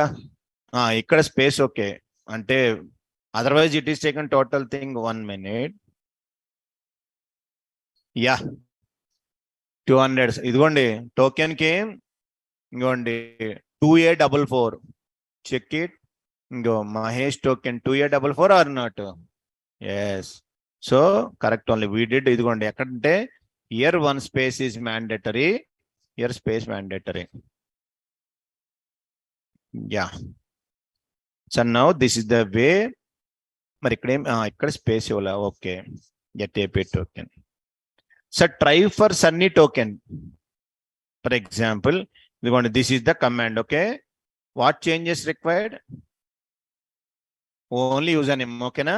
ఇక్కడ space okay అంటే, otherwise it is taken total thing 1 minute. Yeah 200. ఇదిగోండి token కి, ఇంకోండి 2844, check it. ఇంకో Mahesh token 2844 or not? Yes. So correct only we did. ఇదిగోండి ఎక్కడంటే year 1 space is mandatory, year space mandatory. Yeah so now this is the way. మరి ఇక్కడ space ఇవ్వాలా? Okay, get API token. Sir try for sunny token for example. ఇదిగోండి this is the command. Okay, what changes required? Only user name. ఓకేనా?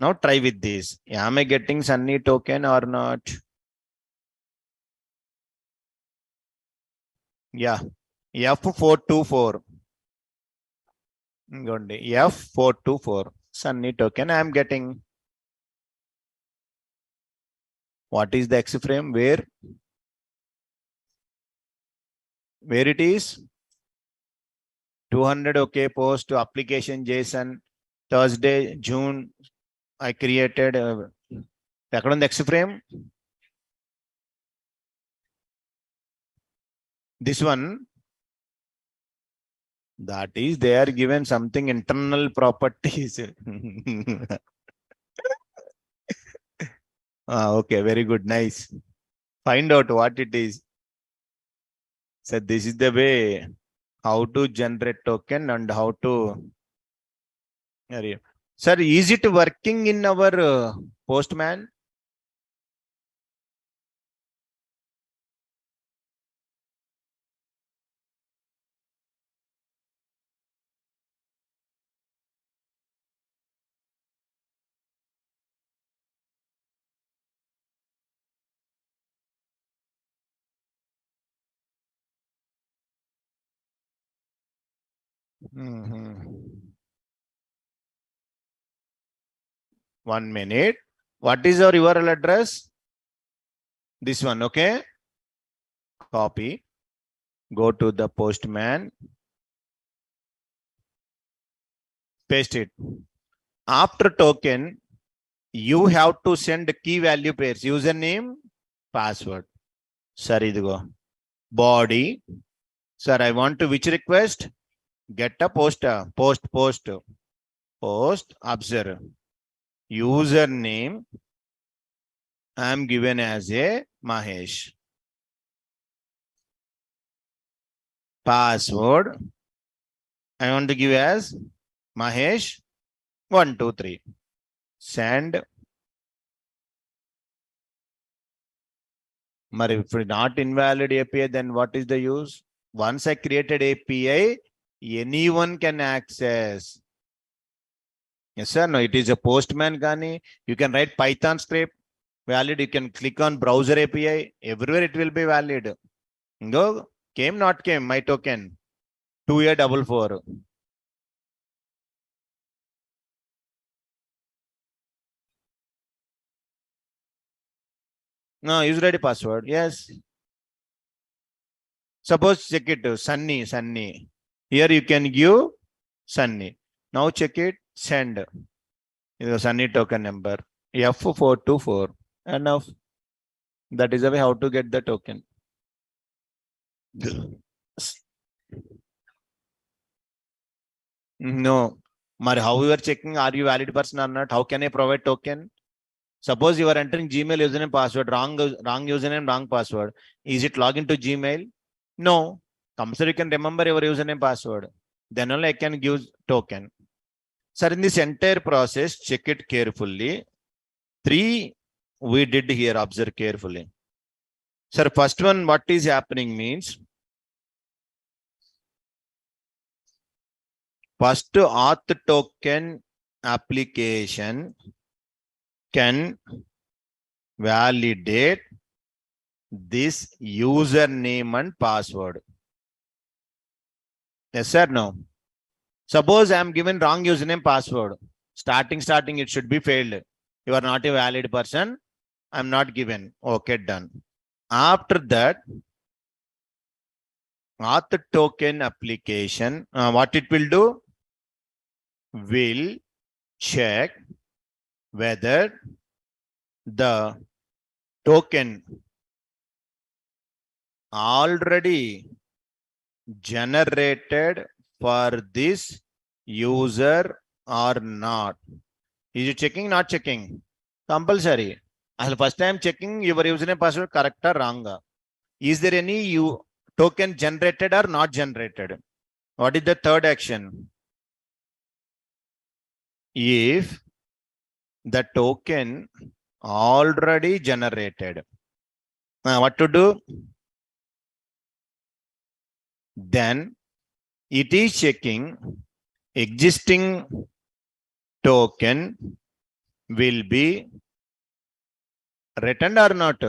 Now try with this. Am I getting sunny token or not? Yeah F424. ఇంకోండి F424 sunny token I'm getting. What is the X frame? Where it is 200. okay, post application JSON Thursday June I created. ఎక్కడ ఉంది X frame? this one, that is they are given something internal properties. Okay, very good, nice. Find out what it is. So this is the way how to generate token and how to. Sir, is it working in our Postman? Mm-hmm. 1 minute. What is our URL address? This one. Okay, copy, go to the Postman, paste it. After token, you have to send key value pairs, username, password. Sir, idigo body. Sir, I want to which request? Get a post. Observe. Username I am given as a Mahesh. Password I want to give as Mahesh 123. Send. But if not invalid API, then what is the use? Once I created API, anyone can access. Yes sir, no, it is a Postman gani. You can write Python script, valid. You can click on browser API, everywhere it will be valid. Go, came not came, my token 2844. No, user ID password. Yes. Suppose check it, Sunny. Here you can give Sunny. Now check it, send. This is Sunny token number F424. Enough. That is the way how to get the token. No. But how you are checking, are you valid person or not? How can I provide token? Suppose you are entering Gmail username password, wrong username, wrong password. Is it login to Gmail? No. Come sir, you can remember your username password. Then only I can give token. Sir, in this entire process, check it carefully. 3 we did here, observe carefully. Sir, first one, what is happening means, first auth token application can validate this username and password. Yes or no? Suppose I am given wrong username password. Starting, it should be failed. You are not a valid person. I am not given. Okay, done. After that, auth token application, what it will do? Will check whether the token already generated for this user or not. Is it checking, not checking? Compulsory. First time checking your username password correct or wrong. Is there any token generated or not generated? What is the third action? If the token already generated, what to do? Then it is checking existing token will be returned or not.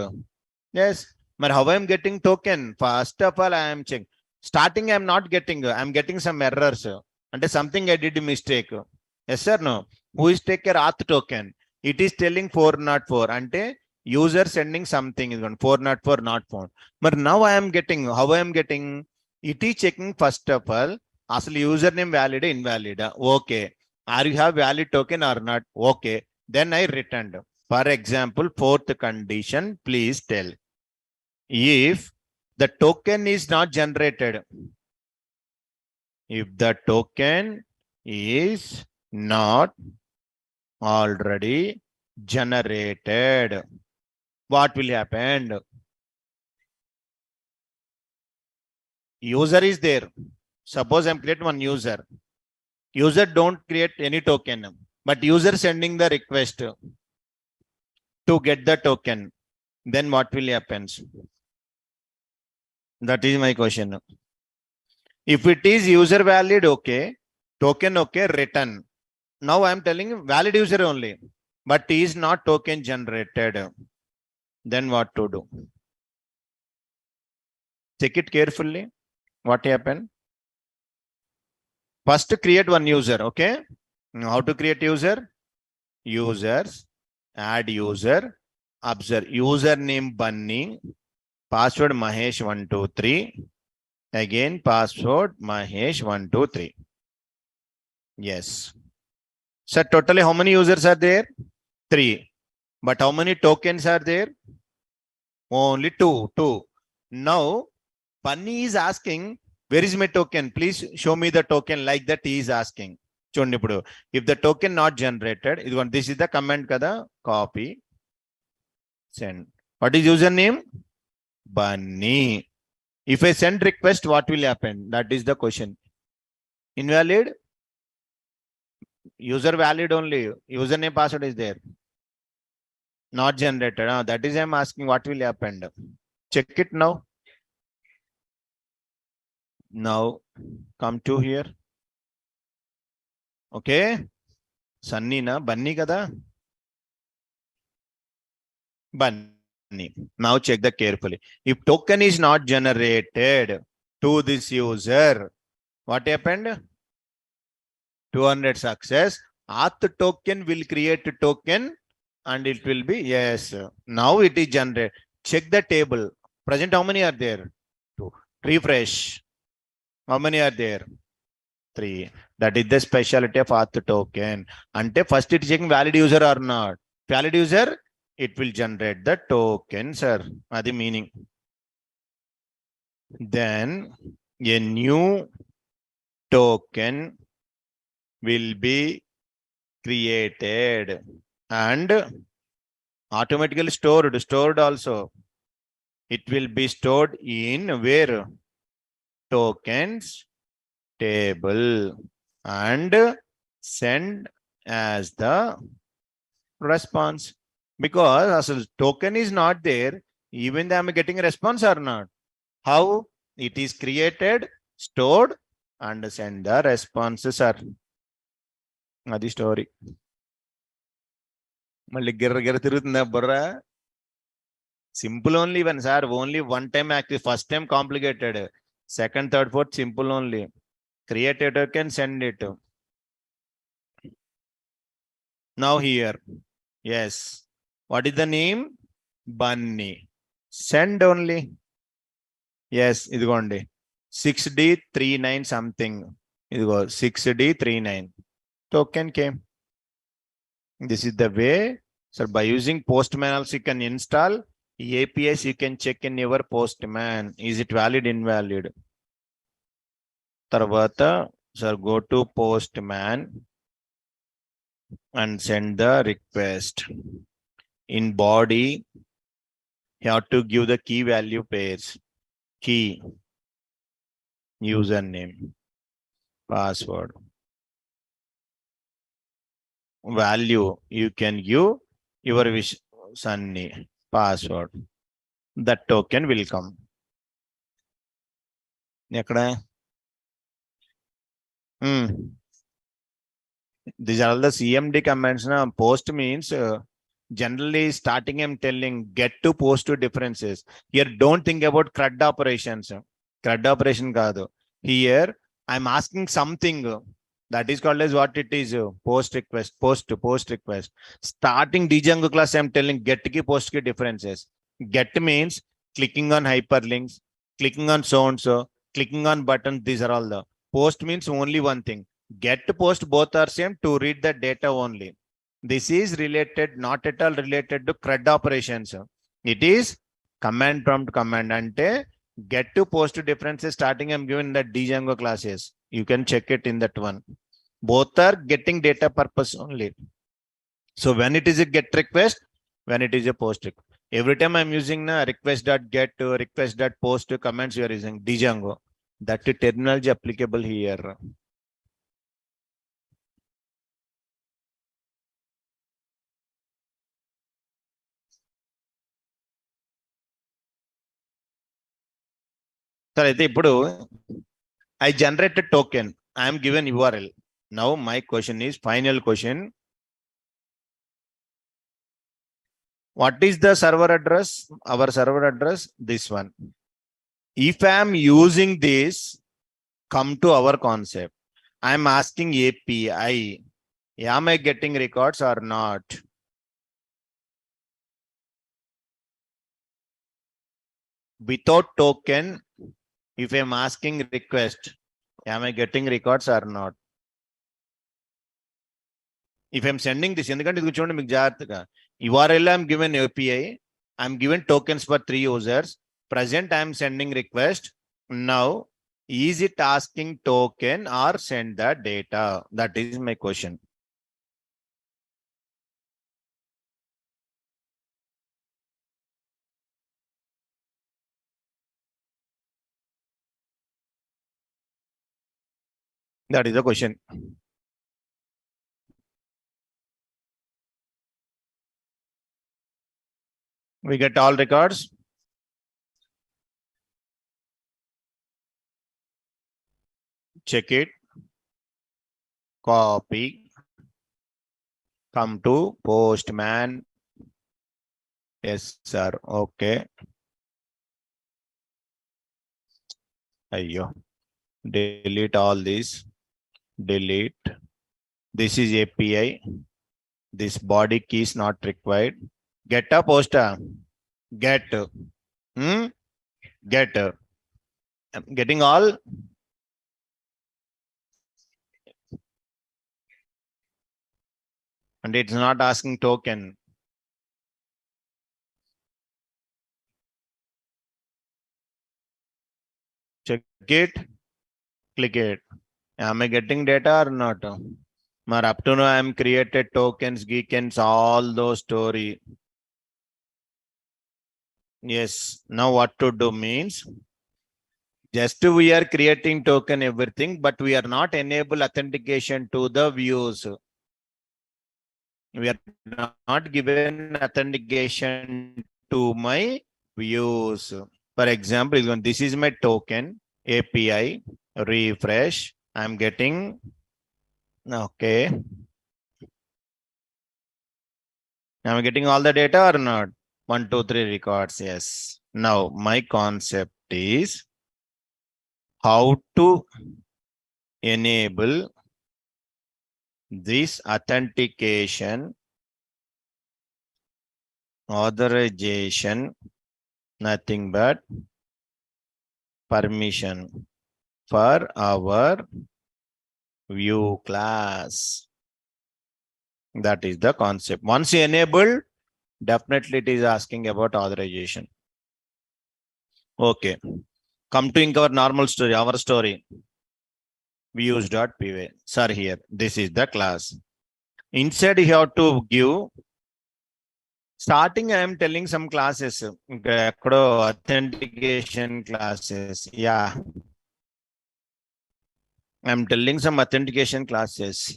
Yes, but how I am getting token? First of all, I am checking. Starting, I am not getting. I am getting some errors. And something I did a mistake. Yes or no? Who is take care auth token? It is telling 404. Ante user sending something is 404 not found. But now I am getting. How I am getting? It is checking first of all. Asli username valid, invalid. Okay. Are you have valid token or not? Okay. Then I returned. For example, fourth condition, please tell. If the token is not generated, if the token is not already generated, what will happen? User is there. Suppose I'm creating one user. User don't create any token, but user sending the request to get the token. Then what will happen? That is my question. If it is user valid, okay. Token, okay, return. Now I am telling valid user only, but is not token generated. Then what to do? Check it carefully. What happened? First create one user, okay? How to create user? Users, add user, observe username Bunny, password Mahesh123. Again, password Mahesh123. Yes. So totally how many users are there? 3. But how many tokens are there? Only 2. Now, Bunny is asking, where is my token? Please show me the token, like that he is asking. If the token not generated, this is the command kada, copy, send. What is username? Bunny. If I send request, what will happen? That is the question. Invalid? User valid only. Username password is there. Not generated. That is I'm asking what will happen. Check it now. Now come to here. Okay. Sunny na Bunny kada. Bunny. Now check the carefully. If token is not generated to this user, what happened? 200 success. Auth token will create a token and it will be yes. Now it is generated. check the table. Present, how many are there? 2. Refresh. How many are there? 3. That is the specialty of auth token. Ante first it checking valid user or not. Valid user, it will generate the token, sir. That's the meaning. Then a new token will be created and automatically stored also. It will be stored in where? Tokens table and send as the response. Because as a token is not there, even though I'm getting a response or not. How it is created, stored, and send the responses are. Adi story. మళ్ళీ గిర్ర తిరుగుతుందా బుర్ర? Simple only when sir, only one time active, first time complicated, second, third, fourth simple only. Creator can send it. Now here, yes, what is the name? Bunny. Send only. Yes, idigondi 6D39 something. Idigo 6D39 token came. This is the way. So by using Postman also you can install APIs, you can check in your Postman. Is it valid, invalid? Tarvata, sir, go to Postman and send the request. In body, you have to give the key value pairs. Key, username, password. Value, you can give your wish, Sunny, password. That token will come. Yakada? These are all the CMD commands. Now, post means generally starting I'm telling get to post to differences. Here, don't think about CRUD operations. CRUD operation kaado. Here, I'm asking something that is called as what it is, post request, post request. Starting Django class, I'm telling get ki post ki differences. Get means clicking on hyperlinks, clicking on so and so, clicking on buttons. These are all the post means only one thing. Get post both are same to read the data only. This is related, not at all related to CRUD operations. It is command prompt command. Ante get to post differences starting I'm given the Django classes. You can check it in that one. Both are getting data purpose only. So when it is a get request, when it is a post request. Every time I'm using the request.get to request.post commands, you are using Django. That terminology applicable here. I generated token. I am given URL. Now my question is final question. What is the server address? Our server address, this one. If I am using this, come to our concept. I am asking API. Am I getting records or not? Without token, if I am asking request, am I getting records or not? If I'm sending this, URL I'm given API, I'm given tokens for 3 users. Present, I'm sending request. Now, is it asking token or send the data? That is my question. That is the question. We get all records. Check it. Copy. Come to Postman. Yes, sir. Okay. Ayyo. Delete all this. Delete. This is API. This body key is not required. Get a poster. get. Get. I'm getting all. And it's not asking token. Check it, click it. Am I getting data or not? But up to now, I'm created tokens, geekens, all those story. Yes. Now what to do means just we are creating token everything, but we are not enable authentication to the views. We are not given authentication to my views. For example, this is my token API refresh. I'm getting okay. I'm getting all the data or not? 1, 2, 3 records. Yes. Now my concept is how to enable this authentication authorization, nothing but permission for our view class. That is the concept. Once you enable, definitely it is asking about authorization. Okay. Come to our normal story, our story. Views.py. Sir, here. This is the class. Inside, you have to give. Starting, I am telling some classes. Authentication classes. Yeah. I'm telling some authentication classes.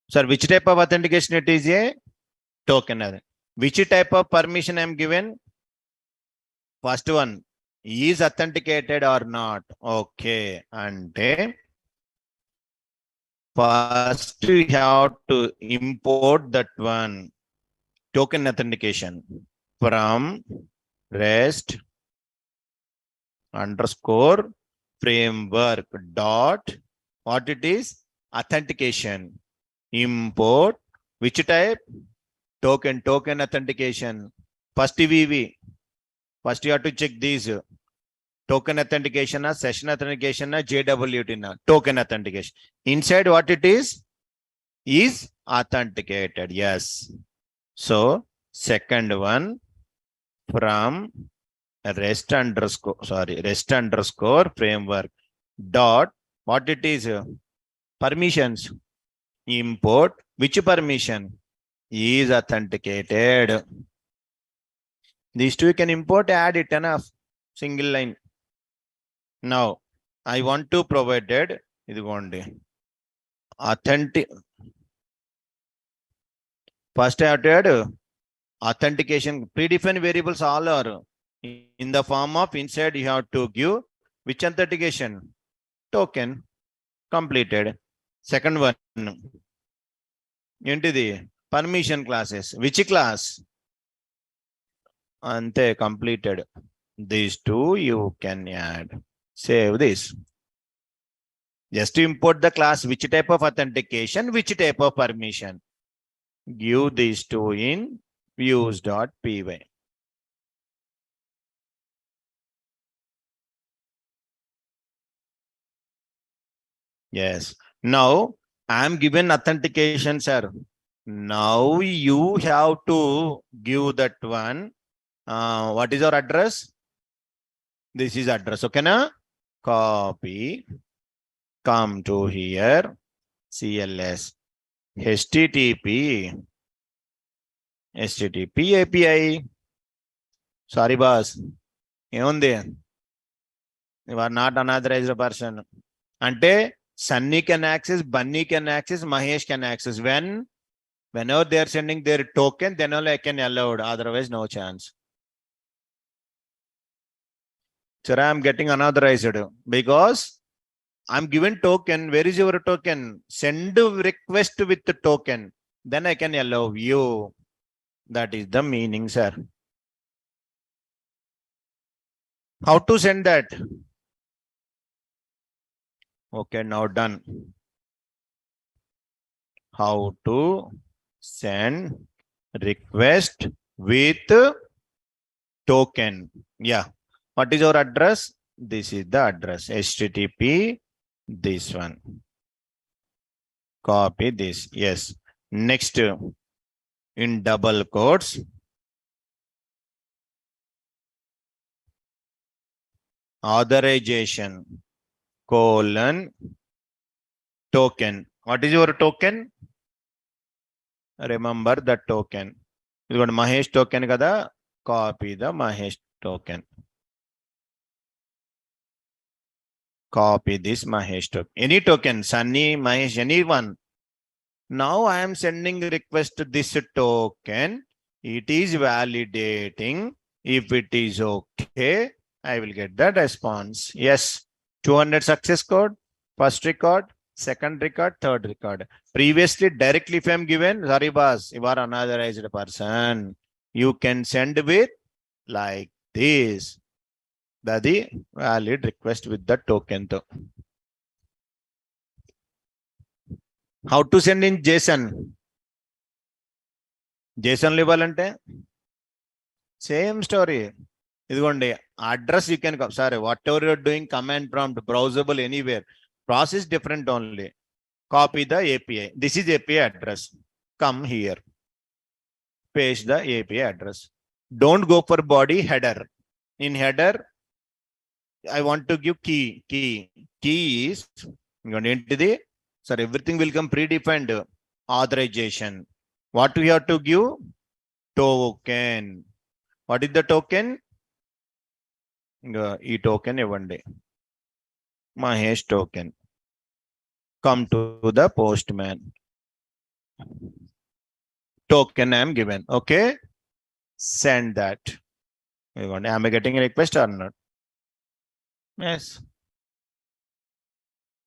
Sir, which type of authentication it is a token? Which type of permission I'm given? First one, is authenticated or not? Okay. And first you have to import that one token authentication from REST underscore framework dot what it is authentication. Import which type? Token authentication. First VV. First you have to check these token authentication, session authentication, JWT, token authentication. Inside what it is authenticated. Yes. So second one from REST underscore framework dot what it is permissions. Import which permission is authenticated. These two you can import, add it enough. Single line. Now I want to provided authentic. First I have to add authentication. Predefined variables all are in the form of inside. You have to give which authentication? Token. Completed. Second one into the permission classes. Which class? Ante completed. These two you can add. Save this. Just to import the class, which type of authentication, which type of permission. Give these two in views.py. Yes. Now I'm given authentication, sir. Now you have to give that one. What is your address? This is address. Okay, na? Copy. Come to here. CLS. HTTP API. Sorry, boss. There. You are not unauthorized person. Ante Sunny can access, Bunny can access, Mahesh can access. Whenever they are sending their token, then only I can allow. Otherwise, no chance. Sir, I am getting unauthorized because I'm given token. Where is your token? Send request with the token. Then I can allow you. That is the meaning, sir. How to send that? Okay, now done. How to send request with token. Yeah. What is our address? This is the address. HTTP, this one. Copy this. Yes. Next, in double quotes, authorization, colon, token. What is your token? Remember the token. You got Mahesh token kada. Copy the Mahesh token. Copy this Mahesh token. Any token, Sunny, Mahesh, anyone. Now I am sending request to this token. It is validating. If it is okay, I will get the response. Yes, 200 success code, first record, second record, third record. Previously, directly if I am given, sorry boss, you are unauthorized person. You can send with like this. That the valid request with the token. How to send in JSON? JSON ఇవ్వాలంటే same story. ఇదిగోండి address you can sorry whatever you're doing command prompt browsable anywhere. Process different only. Copy the API. This is API address. Come here. Paste the API address. Don't go for body header. In header I want to give key. Key is ఇంకోండి ఏంటిది sir everything will come predefined. Authorization. What we have to give? Token. What is the token? E token ఇవ్వండి. Mahesh token. Come to the postman. Token I am given. Okay. Send that. Am I getting a request or not? Yes.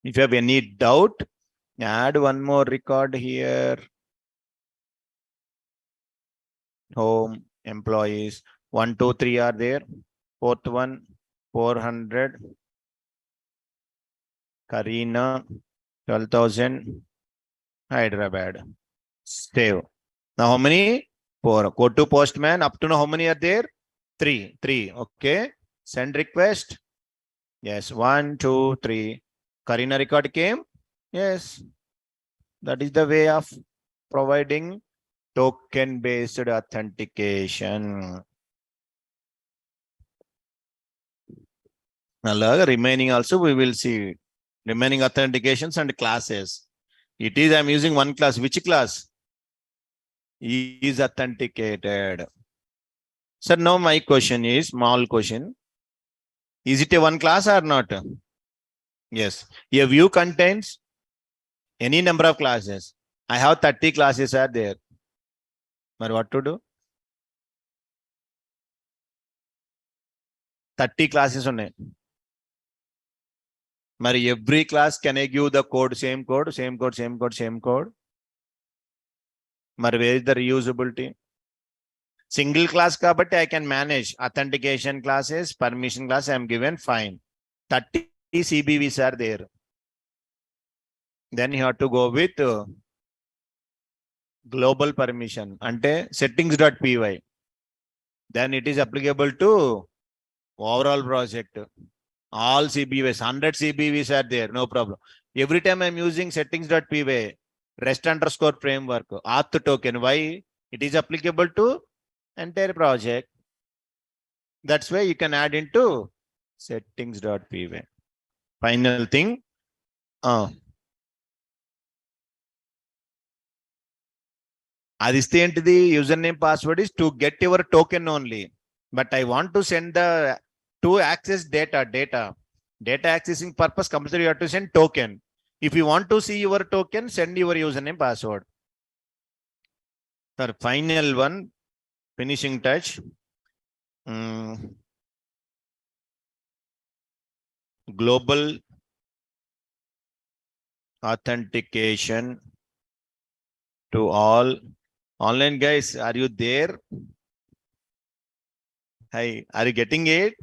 If you have any doubt, add one more record here. Home, employees, 1, 2, 3 are there. Fourth one, 400. Karina, 12,000. Hyderabad. Save. Now how many? 4. Go to postman. Up to now how many are there? 3. Okay. Send request. Yes. 1, 2, 3. Karina record came. Yes. That is the way of providing token-based authentication. Alaga remaining also we will see remaining authentications and classes. It is I am using one class. Which class is authenticated? Sir, now my question is small question. Is it a one class or not? Yes. A view contains any number of classes. I have 30 classes are there. But what to do? 30 classes ఉన్నాయి. మరి every class can I give the code, same code? మరి where is the reusability? Single class కాబట్టి I can manage authentication classes, permission class I am given, fine. 30 CBVs are there. Then you have to go with global permission అంటే settings.py. Then it is applicable to overall project. All CBVs, 100 CBVs are there, no problem. Every time I'm using settings.py, REST underscore framework, auth token, why? It is applicable to entire project. That's why you can add into settings.py. Final thing. అది ఇస్తే ఏంటిది user name password is to get your token only. But I want to send the to access data accessing purpose compulsory you have to send token. If you want to see your token, send your user name password. Sir final one, finishing touch. Global authentication to all online guys. Are you there? Hi, are you getting it?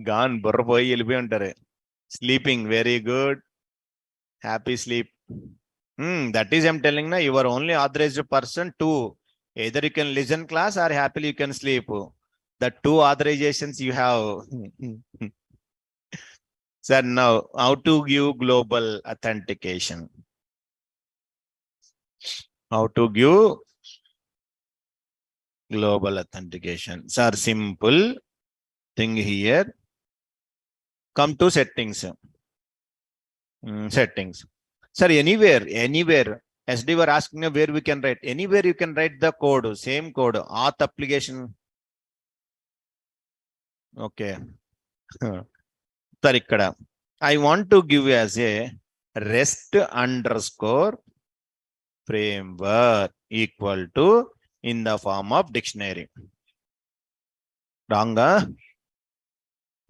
Gone, burra poi ellipoyi untare. Sleeping, very good. Happy sleep. That is I'm telling na, you are only authorized person to Either you can listen class or happily you can sleep. The two authorizations you have. Sir, now how to give global authentication? How to give global authentication? Sir, simple thing here. Come to settings. Settings. Sir, anywhere. As they were asking where we can write. Anywhere you can write the code, same code. Auth application. Okay. Sir, ikkada. I want to give as a REST underscore framework equal to in the form of dictionary. Wrong?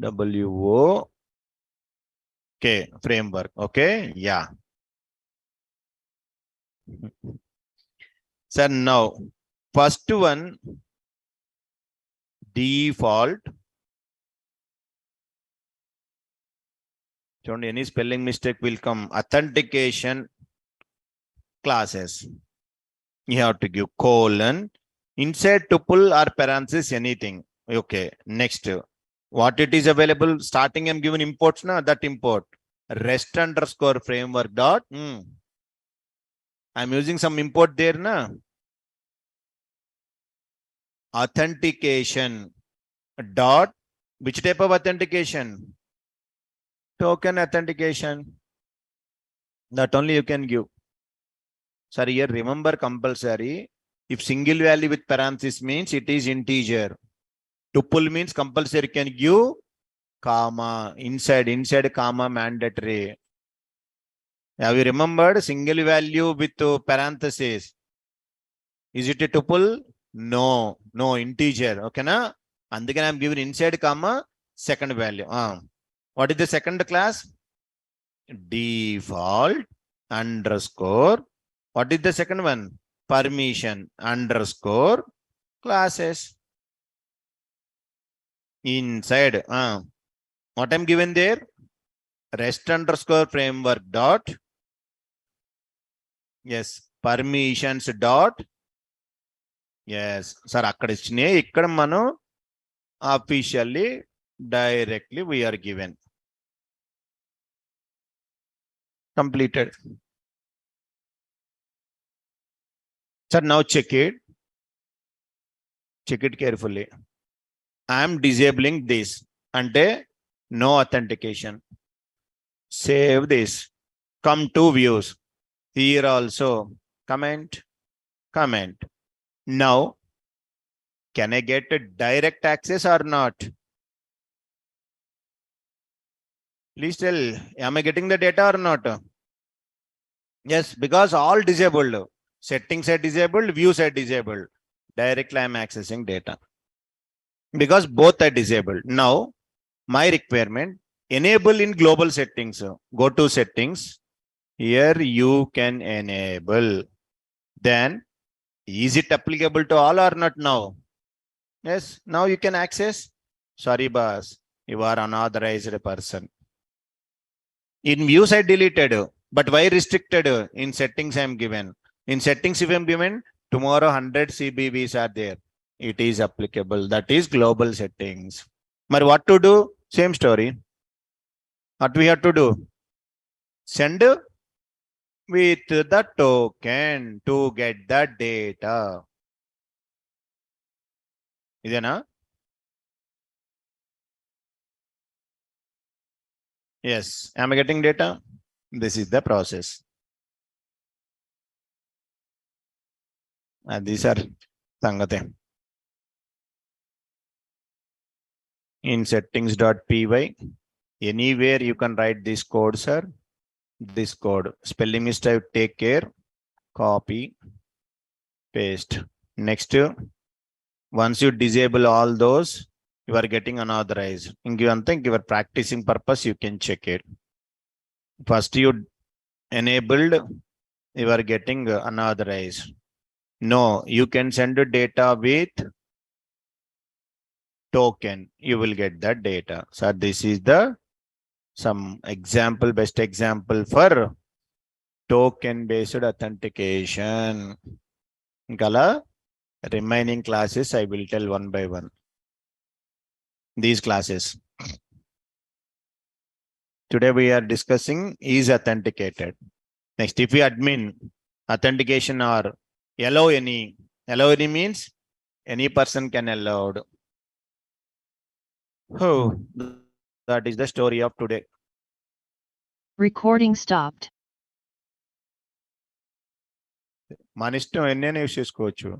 WO. Okay, framework. Okay, yeah. Sir, now first one default. Don't any spelling mistake will come. Authentication classes. You have to give colon inside tuple or parenthesis anything. Okay, next. What it is available starting I'm given imports na that import rest underscore framework dot. I'm using some import there na. Authentication dot which type of authentication? Token authentication. That only you can give. Sir, here remember compulsory. If single value with parenthesis means it is integer. Tuple means compulsory can give comma inside comma mandatory. Have you remembered single value with parenthesis? Is it a tuple? No, integer. Okay, na? And then I'm giving inside comma second value. What is the second class? Default underscore. What is the second one? Permission underscore classes. Inside. What I'm given there? REST underscore framework dot. Yes. Permissions dot. Yes. Sir, ikkada manu officially directly we are given. Completed. Sir, now check it. Check it carefully. I am disabling this. Ante no authentication. Save this. Come to views. Here also comment. Now, can I get a direct access or not? Please tell, am I getting the data or not? Yes, because all disabled. Settings are disabled, views are disabled. Directly I am accessing data. Because both are disabled. Now, my requirement, enable in global settings. Go to settings. Here you can enable. Then, is it applicable to all or not now? Yes, now you can access. Sorry, boss, you are unauthorized person. In views, I deleted, but why restricted? In settings, I am given. In settings, if I am given, tomorrow 100 CBVs are there. It is applicable. That is global settings. But what to do? Same story. What we have to do? Send with the token to get the data. Idena? Yes. Am I getting data? This is the process. And these are Sangate. In settings.py, anywhere you can write this code, sir. This code. Spelling mistake, take care. Copy. Paste. Next, once you disable all those, you are getting unauthorized. In your practicing purpose, you can check it. First, you enabled, you are getting unauthorized. No, you can send data with token. You will get that data. So this is the some example, best example for token based authentication. Gala Remaining classes, I will tell one by one. These classes. Today we are discussing is authenticated. Next, if we admin authentication or allow any means any person can allowed. Oh, that is the story of today. Recording stopped. మన ఇష్టం ఎన్నైనా use చేసుకోవచ్చు.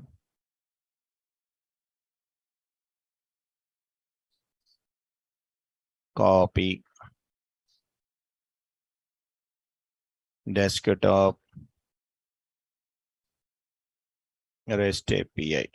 Copy. Desktop. REST API.